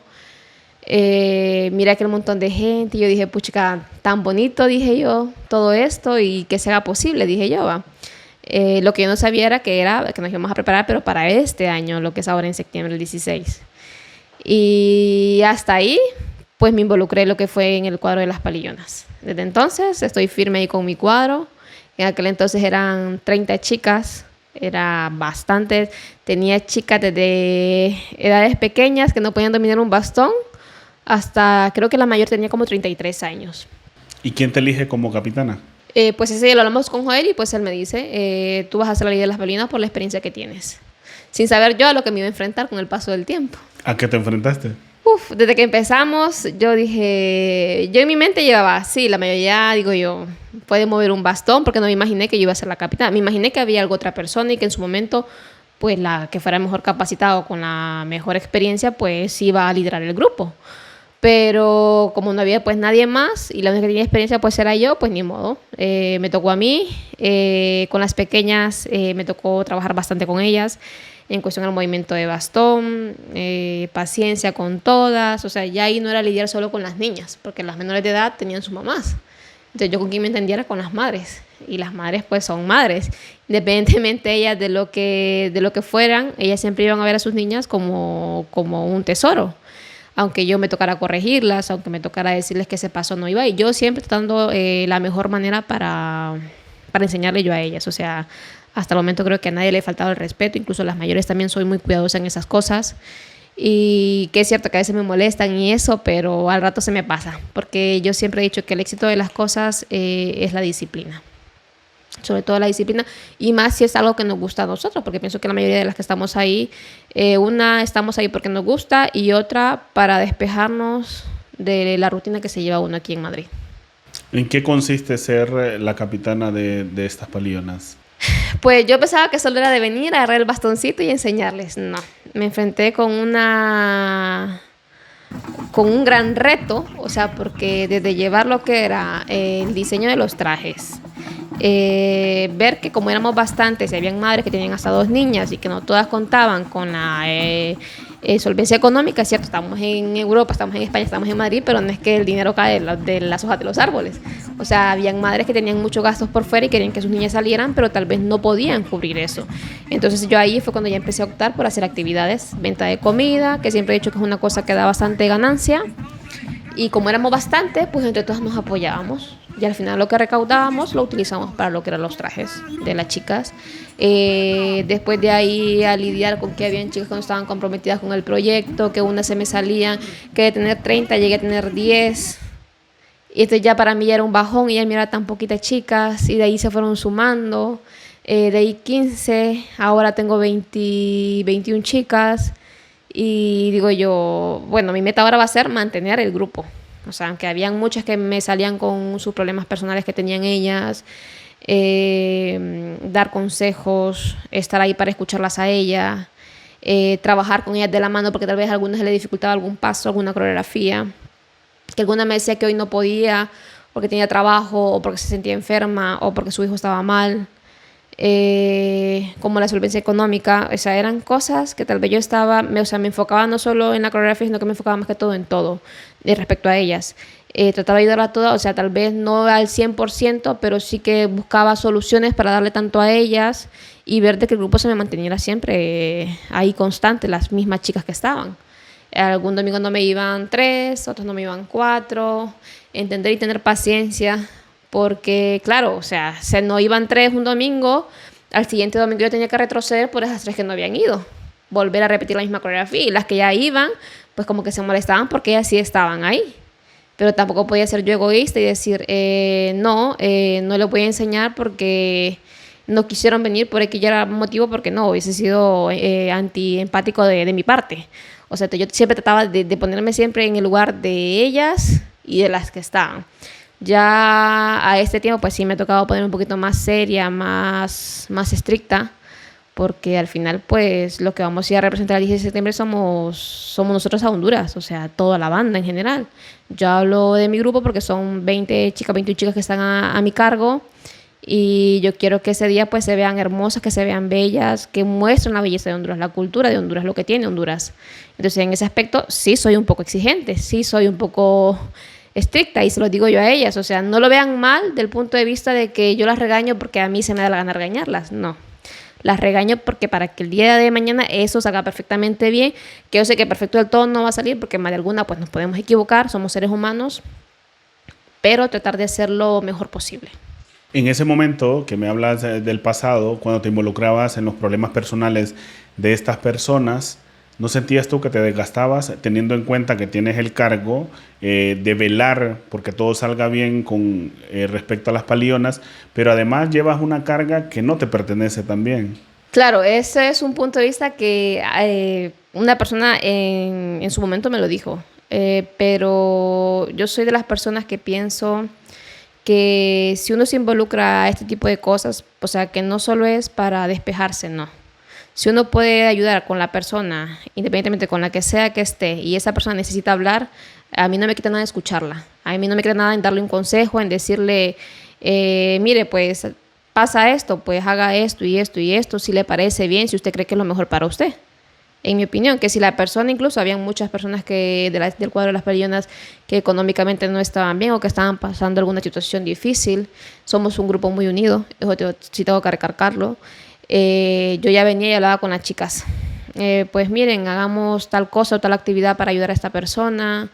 S1: Miré aquel montón de gente y yo dije, puchica, tan bonito, dije yo, todo esto y que sea posible, dije yo, va. Lo que yo no sabía era que nos íbamos a preparar, pero para este año, lo que es ahora en septiembre, el 16. Y hasta ahí, pues me involucré en lo que fue en el cuadro de las Palillonas. Desde entonces estoy firme ahí con mi cuadro. En aquel entonces eran 30 chicas, era bastante. Tenía chicas desde edades pequeñas que no podían dominar un bastón hasta, creo que la mayor tenía como 33 años.
S2: ¿Y quién te elige como capitana?
S1: Pues ese día lo hablamos con Joel y pues él me dice, tú vas a ser la líder de las Palillonas por la experiencia que tienes. Sin saber yo a lo que me iba a enfrentar con el paso del tiempo.
S2: ¿A qué te enfrentaste?
S1: Desde que empezamos, yo dije, yo en mi mente llevaba, sí, la mayoría, digo yo, puede mover un bastón, porque no me imaginé que yo iba a ser la capitana. Me imaginé que había alguna otra persona y que en su momento, pues la que fuera mejor capacitado, con la mejor experiencia, pues iba a liderar el grupo. Pero como no había pues nadie más y la única que tenía experiencia pues era yo, pues ni modo. Me tocó a mí, con las pequeñas me tocó trabajar bastante con ellas en cuestión del movimiento de bastón, paciencia con todas, o sea, ya ahí no era lidiar solo con las niñas, porque las menores de edad tenían sus mamás. Entonces yo con quien me entendía era con las madres, y las madres pues son madres, independientemente ellas de lo que fueran, ellas siempre iban a ver a sus niñas como un tesoro. Aunque yo me tocara corregirlas, aunque me tocara decirles que ese paso no iba, y yo siempre tratando la mejor manera para enseñarle yo a ellas, o sea, hasta el momento creo que a nadie le he faltado el respeto, incluso las mayores también soy muy cuidadosa en esas cosas, y que es cierto que a veces me molestan y eso, pero al rato se me pasa, porque yo siempre he dicho que el éxito de las cosas es la disciplina, sobre todo la disciplina, y más si es algo que nos gusta a nosotros, porque pienso que la mayoría de las que estamos ahí, una estamos ahí porque nos gusta y otra para despejarnos de la rutina que se lleva uno aquí en Madrid.
S2: ¿En qué consiste ser la capitana de estas Palillonas?
S1: Pues yo pensaba que solo era de venir, agarrar el bastoncito y enseñarles. No, me enfrenté con un gran reto, o sea, porque desde llevar lo que era el diseño de los trajes, ver que como éramos bastantes y habían madres que tenían hasta 2 niñas y que no todas contaban con la solvencia económica, es cierto, estamos en Europa, estamos en España, estamos en Madrid, pero no es que el dinero cae de las hojas de los árboles. O sea, habían madres que tenían muchos gastos por fuera y querían que sus niñas salieran, pero tal vez no podían cubrir eso. Entonces yo ahí fue cuando ya empecé a optar por hacer actividades, venta de comida, que siempre he dicho que es una cosa que da bastante ganancia. Y como éramos bastantes, pues entre todas nos apoyábamos. Y al final lo que recaudábamos lo utilizamos para lo que eran los trajes de las chicas. Después de ahí a lidiar con que habían chicas que no estaban comprometidas con el proyecto, que unas se me salían, que de tener 30 llegué a tener 10. Y esto ya para mí ya era un bajón y ya mira tan poquitas chicas y de ahí se fueron sumando. De ahí 15, ahora tengo 21 chicas. Y digo yo, bueno, mi meta ahora va a ser mantener el grupo. O sea, aunque habían muchas que me salían con sus problemas personales que tenían ellas, dar consejos, estar ahí para escucharlas a ellas, trabajar con ellas de la mano, porque tal vez a algunas se les dificultaba algún paso, alguna coreografía, que alguna me decía que hoy no podía porque tenía trabajo o porque se sentía enferma o porque su hijo estaba mal, como la solvencia económica. O sea, eran cosas que tal vez yo me enfocaba no solo en la coreografía, sino que me enfocaba más que todo en todo respecto a ellas. Trataba de ayudarla a todas, o sea, tal vez no al 100%, pero sí que buscaba soluciones para darle tanto a ellas y ver de que el grupo se me manteniera siempre ahí constante, las mismas chicas que estaban. Algún domingo no me iban 3, otros no me iban 4. Entender y tener paciencia, porque claro, o sea, se no iban 3 un domingo, al siguiente domingo yo tenía que retroceder por esas 3 que no habían ido, volver a repetir la misma coreografía, y las que ya iban, pues como que se molestaban porque ellas sí estaban ahí. Pero tampoco podía ser yo egoísta y decir, no les voy a enseñar porque no quisieron venir por X ya era motivo, porque no, hubiese sido anti-empático de mi parte. O sea, yo siempre trataba de ponerme siempre en el lugar de ellas y de las que estaban. Ya a este tiempo, pues sí me ha tocado ponerme un poquito más seria, más estricta, porque al final, pues, lo que vamos a ir a representar el 16 de septiembre somos nosotros a Honduras, o sea, toda la banda en general. Yo hablo de mi grupo porque son 21 chicas que están a mi cargo, y yo quiero que ese día, pues, se vean hermosas, que se vean bellas, que muestren la belleza de Honduras, la cultura de Honduras, lo que tiene Honduras. Entonces, en ese aspecto, sí soy un poco exigente, sí soy un poco estricta, y se lo digo yo a ellas. O sea, no lo vean mal del punto de vista de que yo las regaño porque a mí se me da la gana regañarlas, no. Las regaño porque para que el día de mañana eso salga perfectamente bien, que yo sé que perfecto del todo no va a salir, porque más de alguna pues nos podemos equivocar, somos seres humanos, pero tratar de hacerlo lo mejor posible.
S2: En ese momento que me hablas del pasado, cuando te involucrabas en los problemas personales de estas personas, ¿no sentías tú que te desgastabas teniendo en cuenta que tienes el cargo de velar porque todo salga bien con respecto a las palionas, pero además llevas una carga que no te pertenece también?
S1: Claro, ese es un punto de vista que una persona en su momento me lo dijo, pero yo soy de las personas que pienso que si uno se involucra a este tipo de cosas, o sea, que no solo es para despejarse, no. Si uno puede ayudar con la persona, independientemente con la que sea que esté, y esa persona necesita hablar, a mí no me quita nada escucharla. A mí no me quita nada en darle un consejo, en decirle, mire, pues pasa esto, pues haga esto y esto y esto, si le parece bien, si usted cree que es lo mejor para usted. En mi opinión, que si la persona, incluso habían muchas personas del cuadro de las palionas que económicamente no estaban bien o que estaban pasando alguna situación difícil. Somos un grupo muy unido, eso sí tengo que recalcarlo. Yo ya venía y hablaba con las chicas. Pues miren, hagamos tal cosa o tal actividad para ayudar a esta persona,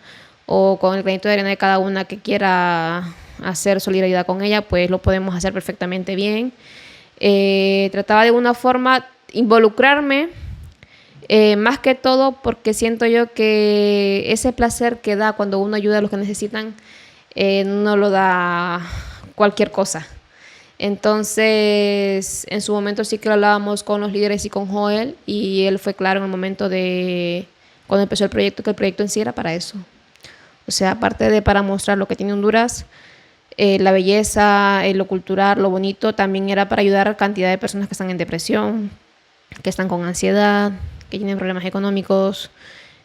S1: o con el granito de arena de cada una que quiera hacer solidaridad con ella, pues lo podemos hacer perfectamente bien. Trataba de alguna forma involucrarme, más que todo porque siento yo que ese placer que da cuando uno ayuda a los que necesitan, no lo da cualquier cosa. Entonces, en su momento sí que lo hablábamos con los líderes y con Joel, y él fue claro en el momento de cuando empezó el proyecto, que el proyecto en sí era para eso. O sea, aparte de para mostrar lo que tiene Honduras, la belleza, lo cultural, lo bonito, también era para ayudar a cantidad de personas que están en depresión, que están con ansiedad, que tienen problemas económicos,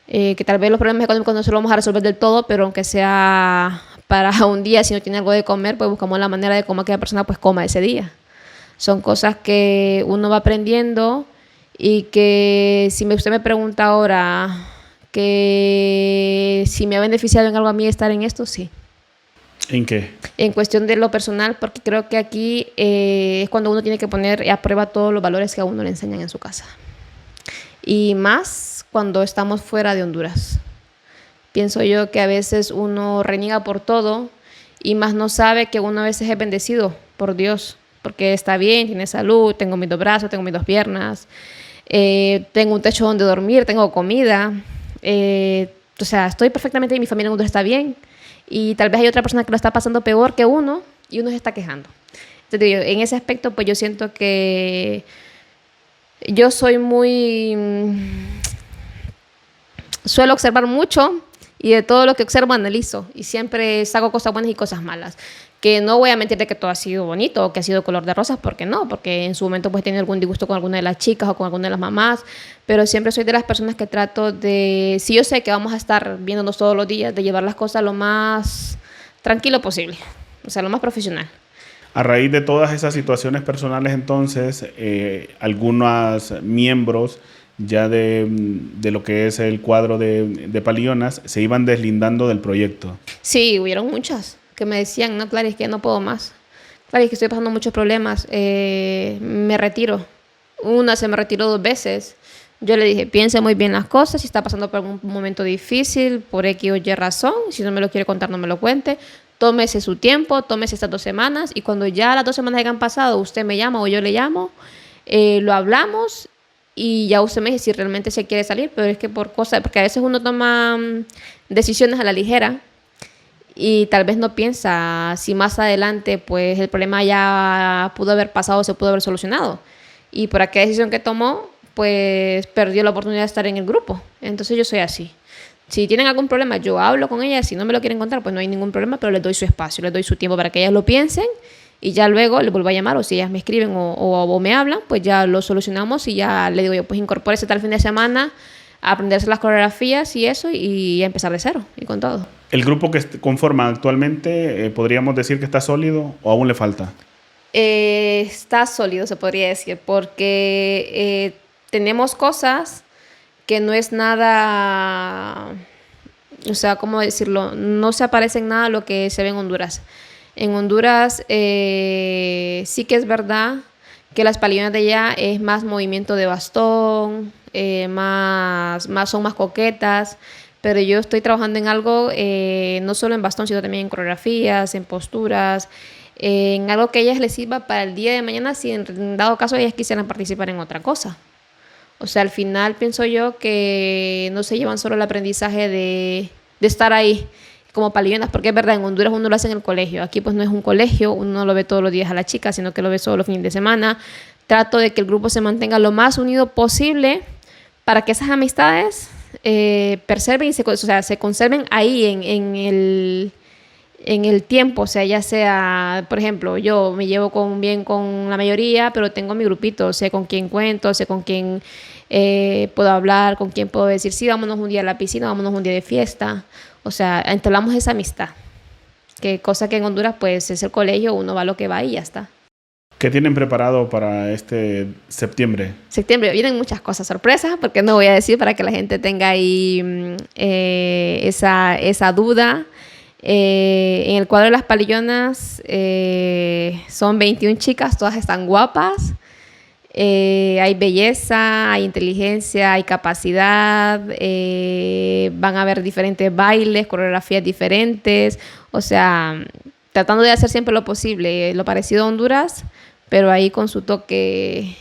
S1: que tal vez los problemas económicos no se los vamos a resolver del todo, pero aunque sea para un día, si no tiene algo de comer, pues buscamos la manera de cómo aquella persona pues coma ese día. Son cosas que uno va aprendiendo, y que si usted me pregunta ahora que si me ha beneficiado en algo a mí estar en esto, sí.
S2: ¿En qué?
S1: En cuestión de lo personal, porque creo que aquí es cuando uno tiene que poner a prueba todos los valores que a uno le enseñan en su casa. Y más cuando estamos fuera de Honduras. Pienso yo que a veces uno reniega por todo, y más no sabe que uno a veces es bendecido por Dios, porque está bien, tiene salud, tengo mis 2 brazos, tengo mis 2 piernas, tengo un techo donde dormir, tengo comida, o sea, estoy perfectamente bien, mi familia en Honduras está bien, y tal vez hay otra persona que lo está pasando peor que uno, y uno se está quejando. Entonces, en ese aspecto, pues yo siento que yo soy suelo observar mucho, y de todo lo que observo analizo, y siempre saco cosas buenas y cosas malas. que no voy a mentir de que todo ha sido bonito o que ha sido color de rosas, porque no, porque en su momento pues he tenido algún disgusto con alguna de las chicas o con alguna de las mamás, pero siempre soy de las personas que trato de, si yo sé que vamos a estar viéndonos todos los días, de llevar las cosas lo más tranquilo posible, o sea, lo más profesional.
S2: A raíz de todas esas situaciones personales, entonces, algunos miembros ya de lo que es el cuadro de Palillonas se iban deslindando del proyecto.
S1: Sí, hubieron muchas que me decían, no, Clary, es que no puedo más. Clary, es que estoy pasando muchos problemas, me retiro. Una se me retiró 2 veces. Yo le dije, piense muy bien las cosas, si está pasando por algún momento difícil, por X o Y razón, si no me lo quiere contar, no me lo cuente. Tómese su tiempo, tómese estas 2 semanas y cuando ya las 2 semanas hayan pasado, usted me llama o yo le llamo, lo hablamos y ya usted me dice si realmente se quiere salir, pero es que por cosas, porque a veces uno toma decisiones a la ligera y tal vez no piensa si más adelante pues el problema ya pudo haber pasado, se pudo haber solucionado. Y por aquella decisión que tomó, pues perdió la oportunidad de estar en el grupo. Entonces yo soy así. Si tienen algún problema, yo hablo con ellas. Si no me lo quieren contar, pues no hay ningún problema, pero les doy su espacio, les doy su tiempo para que ellas lo piensen y ya luego les vuelvo a llamar o si ellas me escriben o me hablan, pues ya lo solucionamos y ya le digo yo, pues incorpórese tal fin de semana a aprenderse las coreografías y eso y a empezar de cero y con todo.
S2: ¿El grupo que conforma actualmente podríamos decir que está sólido o aún le falta?
S1: Está sólido, se podría decir, porque tenemos cosas que no es nada, o sea, ¿cómo decirlo? No se aparece en nada lo que se ve en Honduras. En Honduras sí que es verdad que las palillonas de allá es más movimiento de bastón, son más coquetas, pero yo estoy trabajando en algo, no solo en bastón, sino también en coreografías, en posturas, en algo que a ellas les sirva para el día de mañana si en dado caso ellas quisieran participar en otra cosa. O sea, al final pienso yo que no se llevan solo el aprendizaje de estar ahí como palillonas, porque es verdad, en Honduras uno lo hace en el colegio. Aquí pues no es un colegio, uno no lo ve todos los días a la chica, sino que lo ve solo los fines de semana. Trato de que el grupo se mantenga lo más unido posible para que esas amistades preserven y se conserven ahí en el tiempo, o sea, ya sea, por ejemplo, yo me llevo bien con la mayoría, pero tengo mi grupito, sé con quién cuento, sé con quién puedo hablar, con quién puedo decir, sí, vámonos un día a la piscina, vámonos un día de fiesta, o sea, entablamos esa amistad, que cosa que en Honduras pues es el colegio, uno va a lo que va y ya está.
S2: ¿Qué tienen preparado para este septiembre?
S1: Septiembre vienen muchas cosas sorpresas, porque no voy a decir para que la gente tenga ahí esa duda. En el cuadro de las palillonas son 21 chicas, todas están guapas. Hay belleza, hay inteligencia, hay capacidad, van a haber diferentes bailes, coreografías diferentes, o sea, tratando de hacer siempre lo posible, lo parecido a Honduras, pero ahí con su toque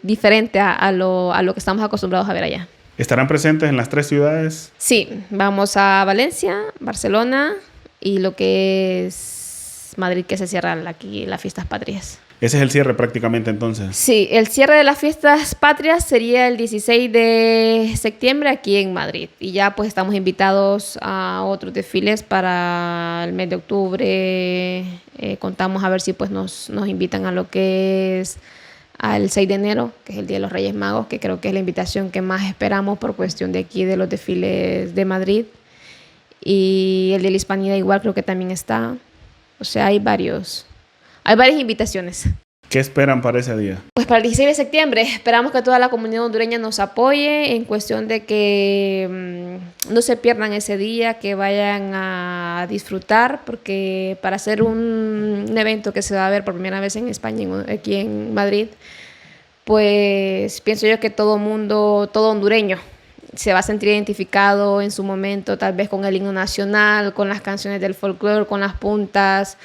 S1: diferente a lo que estamos acostumbrados a ver allá.
S2: ¿Estarán presentes en las 3 ciudades?
S1: Sí, vamos a Valencia, Barcelona y lo que es Madrid, que se cierran aquí las fiestas patrias.
S2: Ese es el cierre prácticamente entonces.
S1: Sí, el cierre de las fiestas patrias sería el 16 de septiembre aquí en Madrid. Y ya pues estamos invitados a otros desfiles para el mes de octubre. Contamos a ver si pues nos invitan a lo que es al 6 de enero, que es el Día de los Reyes Magos, que creo que es la invitación que más esperamos por cuestión de aquí de los desfiles de Madrid. Y el de la Hispanidad igual creo que también está. O sea, hay varias invitaciones.
S2: ¿Qué esperan para ese día?
S1: Pues para el 16 de septiembre esperamos que toda la comunidad hondureña nos apoye en cuestión de que no se pierdan ese día, que vayan a disfrutar, porque para hacer un evento que se va a ver por primera vez en España, aquí en Madrid, pues pienso yo que todo hondureño, se va a sentir identificado en su momento, tal vez con el himno nacional, con las canciones del folclore, con las puntas.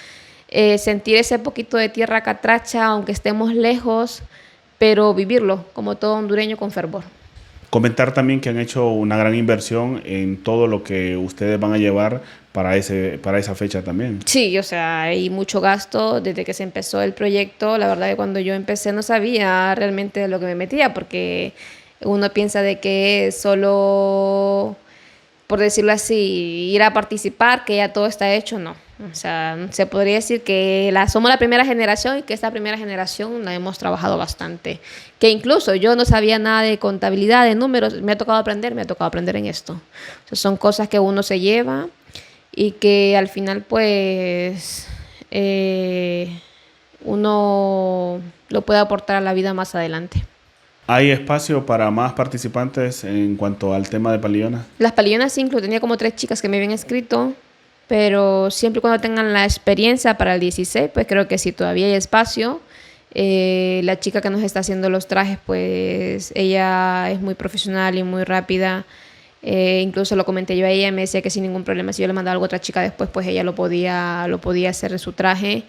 S1: Sentir ese poquito de tierra catracha, aunque estemos lejos, pero vivirlo como todo hondureño con fervor.
S2: Comentar también que han hecho una gran inversión en todo lo que ustedes van a llevar para esa fecha también. Sí,
S1: o sea, hay mucho gasto desde que se empezó el proyecto. La verdad que cuando yo empecé no sabía realmente de lo que me metía, porque uno piensa de que es solo, por decirlo así, ir a participar, que ya todo está hecho, no. O sea, se podría decir que somos la primera generación y que esta primera generación la hemos trabajado bastante. Que incluso yo no sabía nada de contabilidad, de números, me ha tocado aprender en esto. O sea, son cosas que uno se lleva y que al final pues uno lo puede aportar a la vida más adelante.
S2: ¿Hay espacio para más participantes en cuanto al tema de Palillona?
S1: Las palillonas sí, incluso tenía como 3 chicas que me habían escrito, pero siempre y cuando tengan la experiencia para el 16, pues creo que sí, todavía hay espacio. La chica que nos está haciendo los trajes, pues ella es muy profesional y muy rápida. Incluso lo comenté yo a ella, me decía que sin ningún problema, si yo le mandaba algo a otra chica después, pues ella lo podía hacer su traje.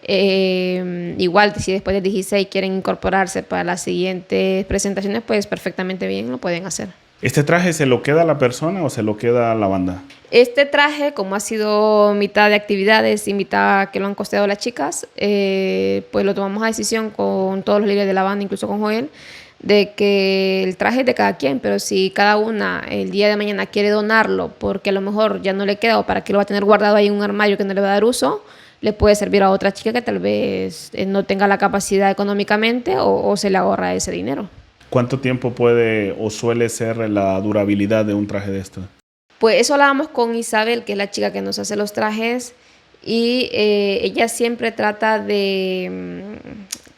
S1: Igual, si después del 16 quieren incorporarse para las siguientes presentaciones, pues perfectamente bien lo pueden hacer.
S2: ¿Este traje se lo queda a la persona o se lo queda a la banda?
S1: Este traje, como ha sido mitad de actividades y mitad que lo han costeado las chicas, pues lo tomamos a decisión con todos los líderes de la banda, incluso con Joel, de que el traje es de cada quien, pero si cada una el día de mañana quiere donarlo porque a lo mejor ya no le queda o para que lo va a tener guardado ahí en un armario que no le va a dar uso, le puede servir a otra chica que tal vez no tenga la capacidad económicamente o se le ahorra ese dinero.
S2: ¿Cuánto tiempo puede o suele ser la durabilidad de un traje de esto?
S1: Pues eso hablábamos con Isabel, que es la chica que nos hace los trajes, y ella siempre trata de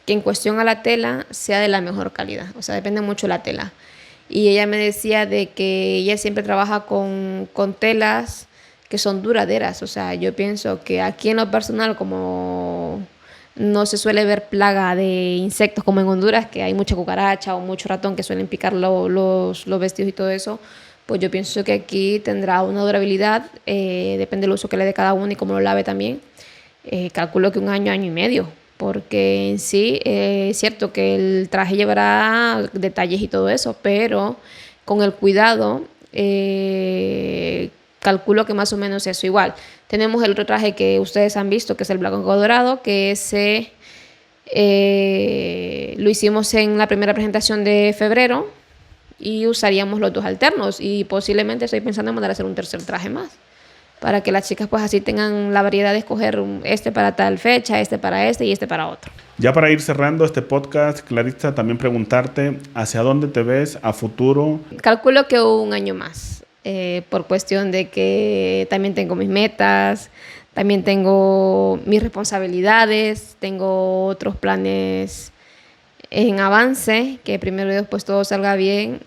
S1: que en cuestión a la tela sea de la mejor calidad, o sea, depende mucho de la tela. Y ella me decía de que ella siempre trabaja con telas que son duraderas, o sea, yo pienso que aquí en lo personal, como no se suele ver plaga de insectos como en Honduras, que hay mucha cucaracha o mucho ratón que suelen picar los vestidos y todo eso, pues yo pienso que aquí tendrá una durabilidad, depende del uso que le dé cada uno y cómo lo lave también. Calculo que 1 año, año y medio, porque en sí es cierto que el traje llevará detalles y todo eso, pero con el cuidado calculo que más o menos eso. Igual, tenemos el otro traje que ustedes han visto, que es el blanco dorado, que ese lo hicimos en la primera presentación de febrero y usaríamos los 2 alternos y posiblemente estoy pensando en mandar a hacer un tercer traje más para que las chicas pues así tengan la variedad de escoger este para tal fecha, este para este y este para otro.
S2: Ya para ir cerrando este podcast, Clarissa, también preguntarte hacia dónde te ves a futuro.
S1: Calculo que 1 año más, por cuestión de que también tengo mis metas, también tengo mis responsabilidades, tengo otros planes en avance, que primero Dios pues todo salga bien,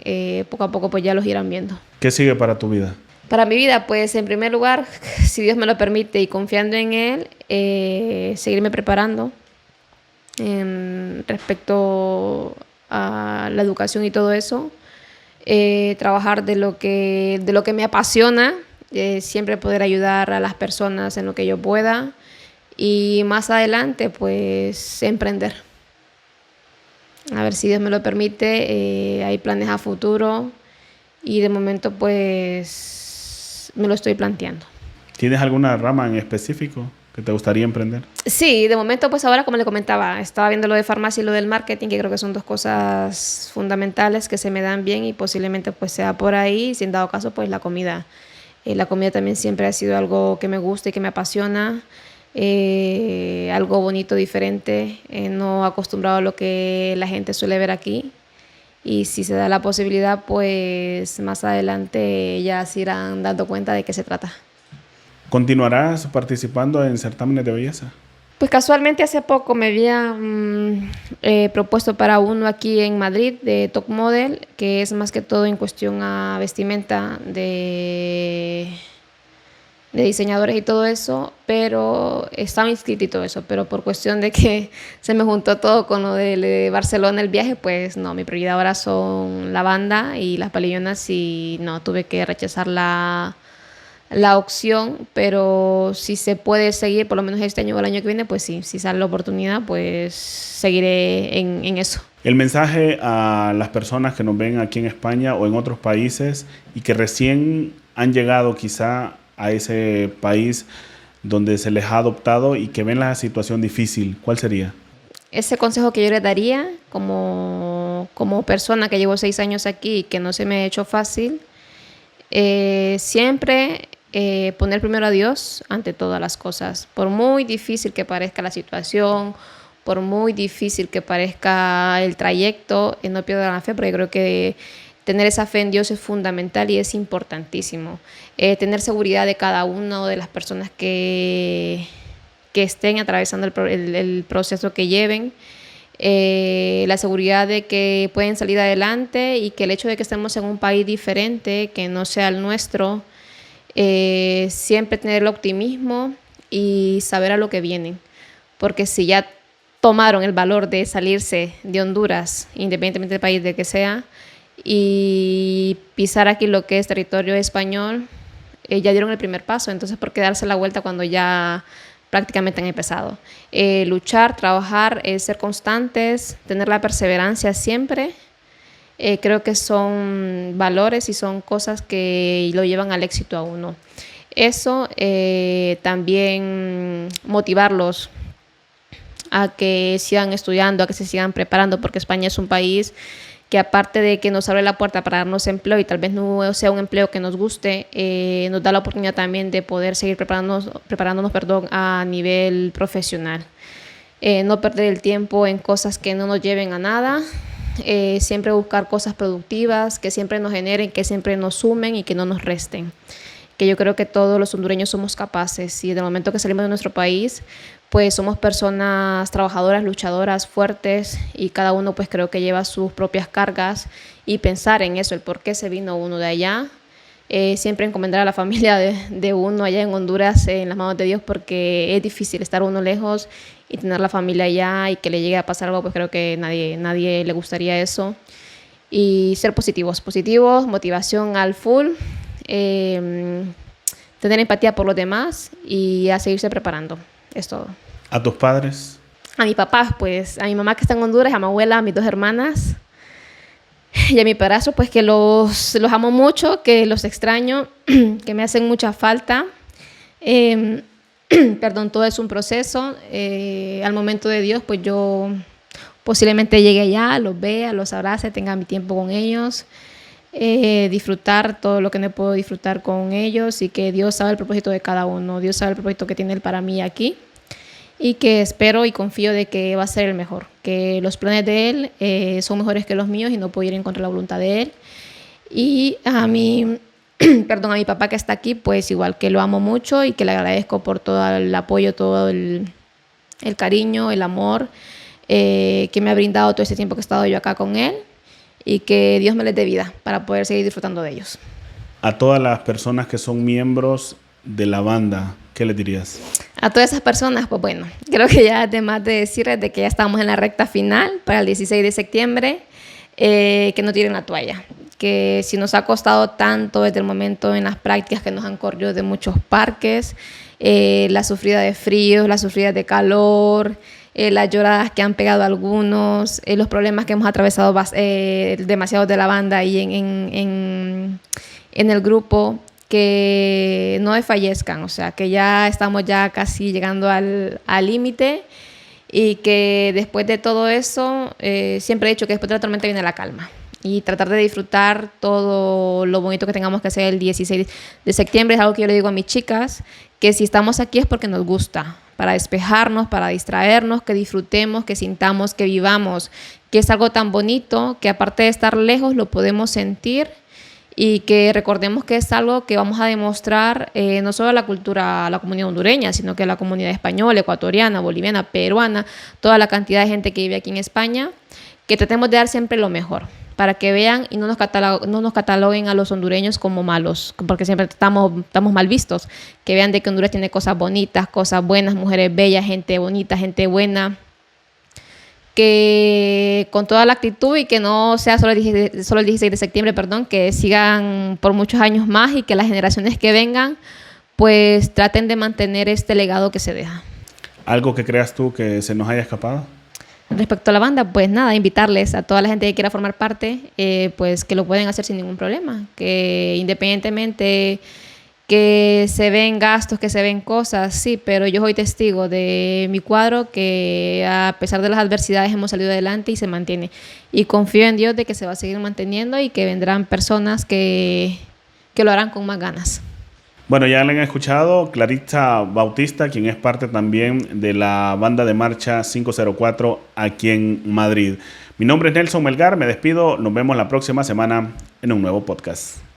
S1: poco a poco pues ya los irán viendo.
S2: ¿Qué sigue para tu vida?
S1: Para mi vida, pues en primer lugar, si Dios me lo permite y confiando en Él, seguirme preparando respecto a la educación y todo eso, trabajar de lo que me apasiona, siempre poder ayudar a las personas en lo que yo pueda y más adelante pues emprender. A ver si Dios me lo permite, hay planes a futuro y de momento pues me lo estoy planteando.
S2: ¿Tienes alguna rama en específico que te gustaría emprender?
S1: Sí, de momento pues ahora como le comentaba, estaba viendo lo de farmacia y lo del marketing, que creo que son 2 cosas fundamentales que se me dan bien y posiblemente pues sea por ahí, si en dado caso pues la comida. La comida también siempre ha sido algo que me gusta y que me apasiona. Algo bonito, diferente, no acostumbrado a lo que la gente suele ver aquí. Y si se da la posibilidad, pues más adelante ya se irán dando cuenta de qué se trata.
S2: ¿Continuarás participando en certámenes de belleza?
S1: Pues casualmente hace poco me había propuesto para uno aquí en Madrid de Top Model, que es más que todo en cuestión a vestimenta de diseñadores y todo eso, pero estaba inscrito y todo eso, pero por cuestión de que se me juntó todo con lo de Barcelona, el viaje, pues no, mi prioridad ahora son la banda y las palillonas y no, tuve que rechazar la opción, pero si se puede seguir, por lo menos este año o el año que viene, pues sí, si sale la oportunidad, pues seguiré en eso.
S2: El mensaje a las personas que nos ven aquí en España o en otros países y que recién han llegado quizá a ese país donde se les ha adoptado y que ven la situación difícil, ¿cuál sería?
S1: Ese consejo que yo le daría como persona que llevo 6 años aquí y que no se me ha hecho fácil, siempre poner primero a Dios ante todas las cosas. Por muy difícil que parezca la situación, por muy difícil que parezca el trayecto, no pierdan la fe, porque creo que tener esa fe en Dios es fundamental y es importantísimo. Tener seguridad de cada una de las personas que estén atravesando el proceso que lleven. La seguridad de que pueden salir adelante y que el hecho de que estemos en un país diferente, que no sea el nuestro, siempre tener el optimismo y saber a lo que vienen. Porque si ya tomaron el valor de salirse de Honduras, independientemente del país de que sea, y pisar aquí lo que es territorio español, ya dieron el primer paso. Entonces, ¿por qué darse la vuelta cuando ya prácticamente han empezado? Luchar, trabajar, ser constantes, tener la perseverancia siempre, creo que son valores y son cosas que lo llevan al éxito a uno. Eso, también motivarlos a que sigan estudiando, a que se sigan preparando, porque España es un país que, aparte de que nos abre la puerta para darnos empleo, y tal vez no sea un empleo que nos guste, nos da la oportunidad también de poder seguir preparándonos a nivel profesional. No perder el tiempo en cosas que no nos lleven a nada, siempre buscar cosas productivas, que siempre nos generen, que siempre nos sumen y que no nos resten. Que yo creo que todos los hondureños somos capaces, y desde el momento que salimos de nuestro país, pues somos personas trabajadoras, luchadoras, fuertes, y cada uno pues creo que lleva sus propias cargas, y pensar en eso, el por qué se vino uno de allá. Siempre encomendar a la familia de uno allá en Honduras en las manos de Dios, porque es difícil estar uno lejos y tener la familia allá y que le llegue a pasar algo, pues creo que nadie le gustaría eso. Y ser positivos, motivación al full, tener empatía por los demás y a seguirse preparando. Es todo.
S2: ¿A tus padres?
S1: A mi papá, pues, a mi mamá que está en Honduras, a mi abuela, a mis 2 hermanas y a mi padrastro, pues que los amo mucho, que los extraño, que me hacen mucha falta. Perdón, todo es un proceso. Al momento de Dios, pues yo posiblemente llegue allá, los vea, los abrace, tenga mi tiempo con ellos, disfrutar todo lo que no puedo disfrutar con ellos, y que Dios sabe el propósito de cada uno. Dios sabe el propósito que tiene Él para mí aquí, y que espero y confío de que va a ser el mejor, que los planes de Él son mejores que los míos y no puedo ir en contra de la voluntad de Él. Y a mi papá que está aquí, pues igual, que lo amo mucho y que le agradezco por todo el apoyo, todo el cariño, el amor que me ha brindado todo este tiempo que he estado yo acá con Él, y que Dios me les dé vida para poder seguir disfrutando de ellos.
S2: A todas las personas que son miembros de la banda, ¿qué les dirías?
S1: A todas esas personas, pues bueno, creo que ya además de decirles de que ya estamos en la recta final para el 16 de septiembre, que no tiren la toalla, que si nos ha costado tanto desde el momento en las prácticas que nos han corrido de muchos parques, la sufrida de frío, la sufrida de calor, las lloradas que han pegado algunos, los problemas que hemos atravesado demasiado de la banda y en el grupo, que no desfallezcan, o sea, que ya estamos ya casi llegando al límite, y que después de todo eso, siempre he dicho que después de la tormenta viene la calma, y tratar de disfrutar todo lo bonito que tengamos que hacer el 16 de septiembre. Es algo que yo le digo a mis chicas, que si estamos aquí es porque nos gusta, para despejarnos, para distraernos, que disfrutemos, que sintamos, que vivamos, que es algo tan bonito que, aparte de estar lejos, lo podemos sentir, y que recordemos que es algo que vamos a demostrar no solo a la cultura, a la comunidad hondureña, sino que a la comunidad española, ecuatoriana, boliviana, peruana, toda la cantidad de gente que vive aquí en España, que tratemos de dar siempre lo mejor, para que vean y no nos cataloguen a los hondureños como malos, porque siempre estamos mal vistos. Que vean de que Honduras tiene cosas bonitas, cosas buenas, mujeres bellas, gente bonita, gente buena, que con toda la actitud, y que no sea solo el 16 de septiembre, que sigan por muchos años más, y que las generaciones que vengan pues traten de mantener este legado que se deja.
S2: ¿Algo que creas tú que se nos haya escapado?
S1: Respecto a la banda, pues nada, invitarles a toda la gente que quiera formar parte, pues que lo pueden hacer sin ningún problema, que independientemente que se ven gastos, que se ven cosas, sí, pero yo soy testigo de mi cuadro, que a pesar de las adversidades hemos salido adelante y se mantiene, y confío en Dios de que se va a seguir manteniendo, y que vendrán personas que lo harán con más ganas.
S2: Bueno, ya le han escuchado Clarissa Bautista, quien es parte también de la banda de marcha 504 aquí en Madrid. Mi nombre es Nelson Melgar, me despido, nos vemos la próxima semana en un nuevo podcast.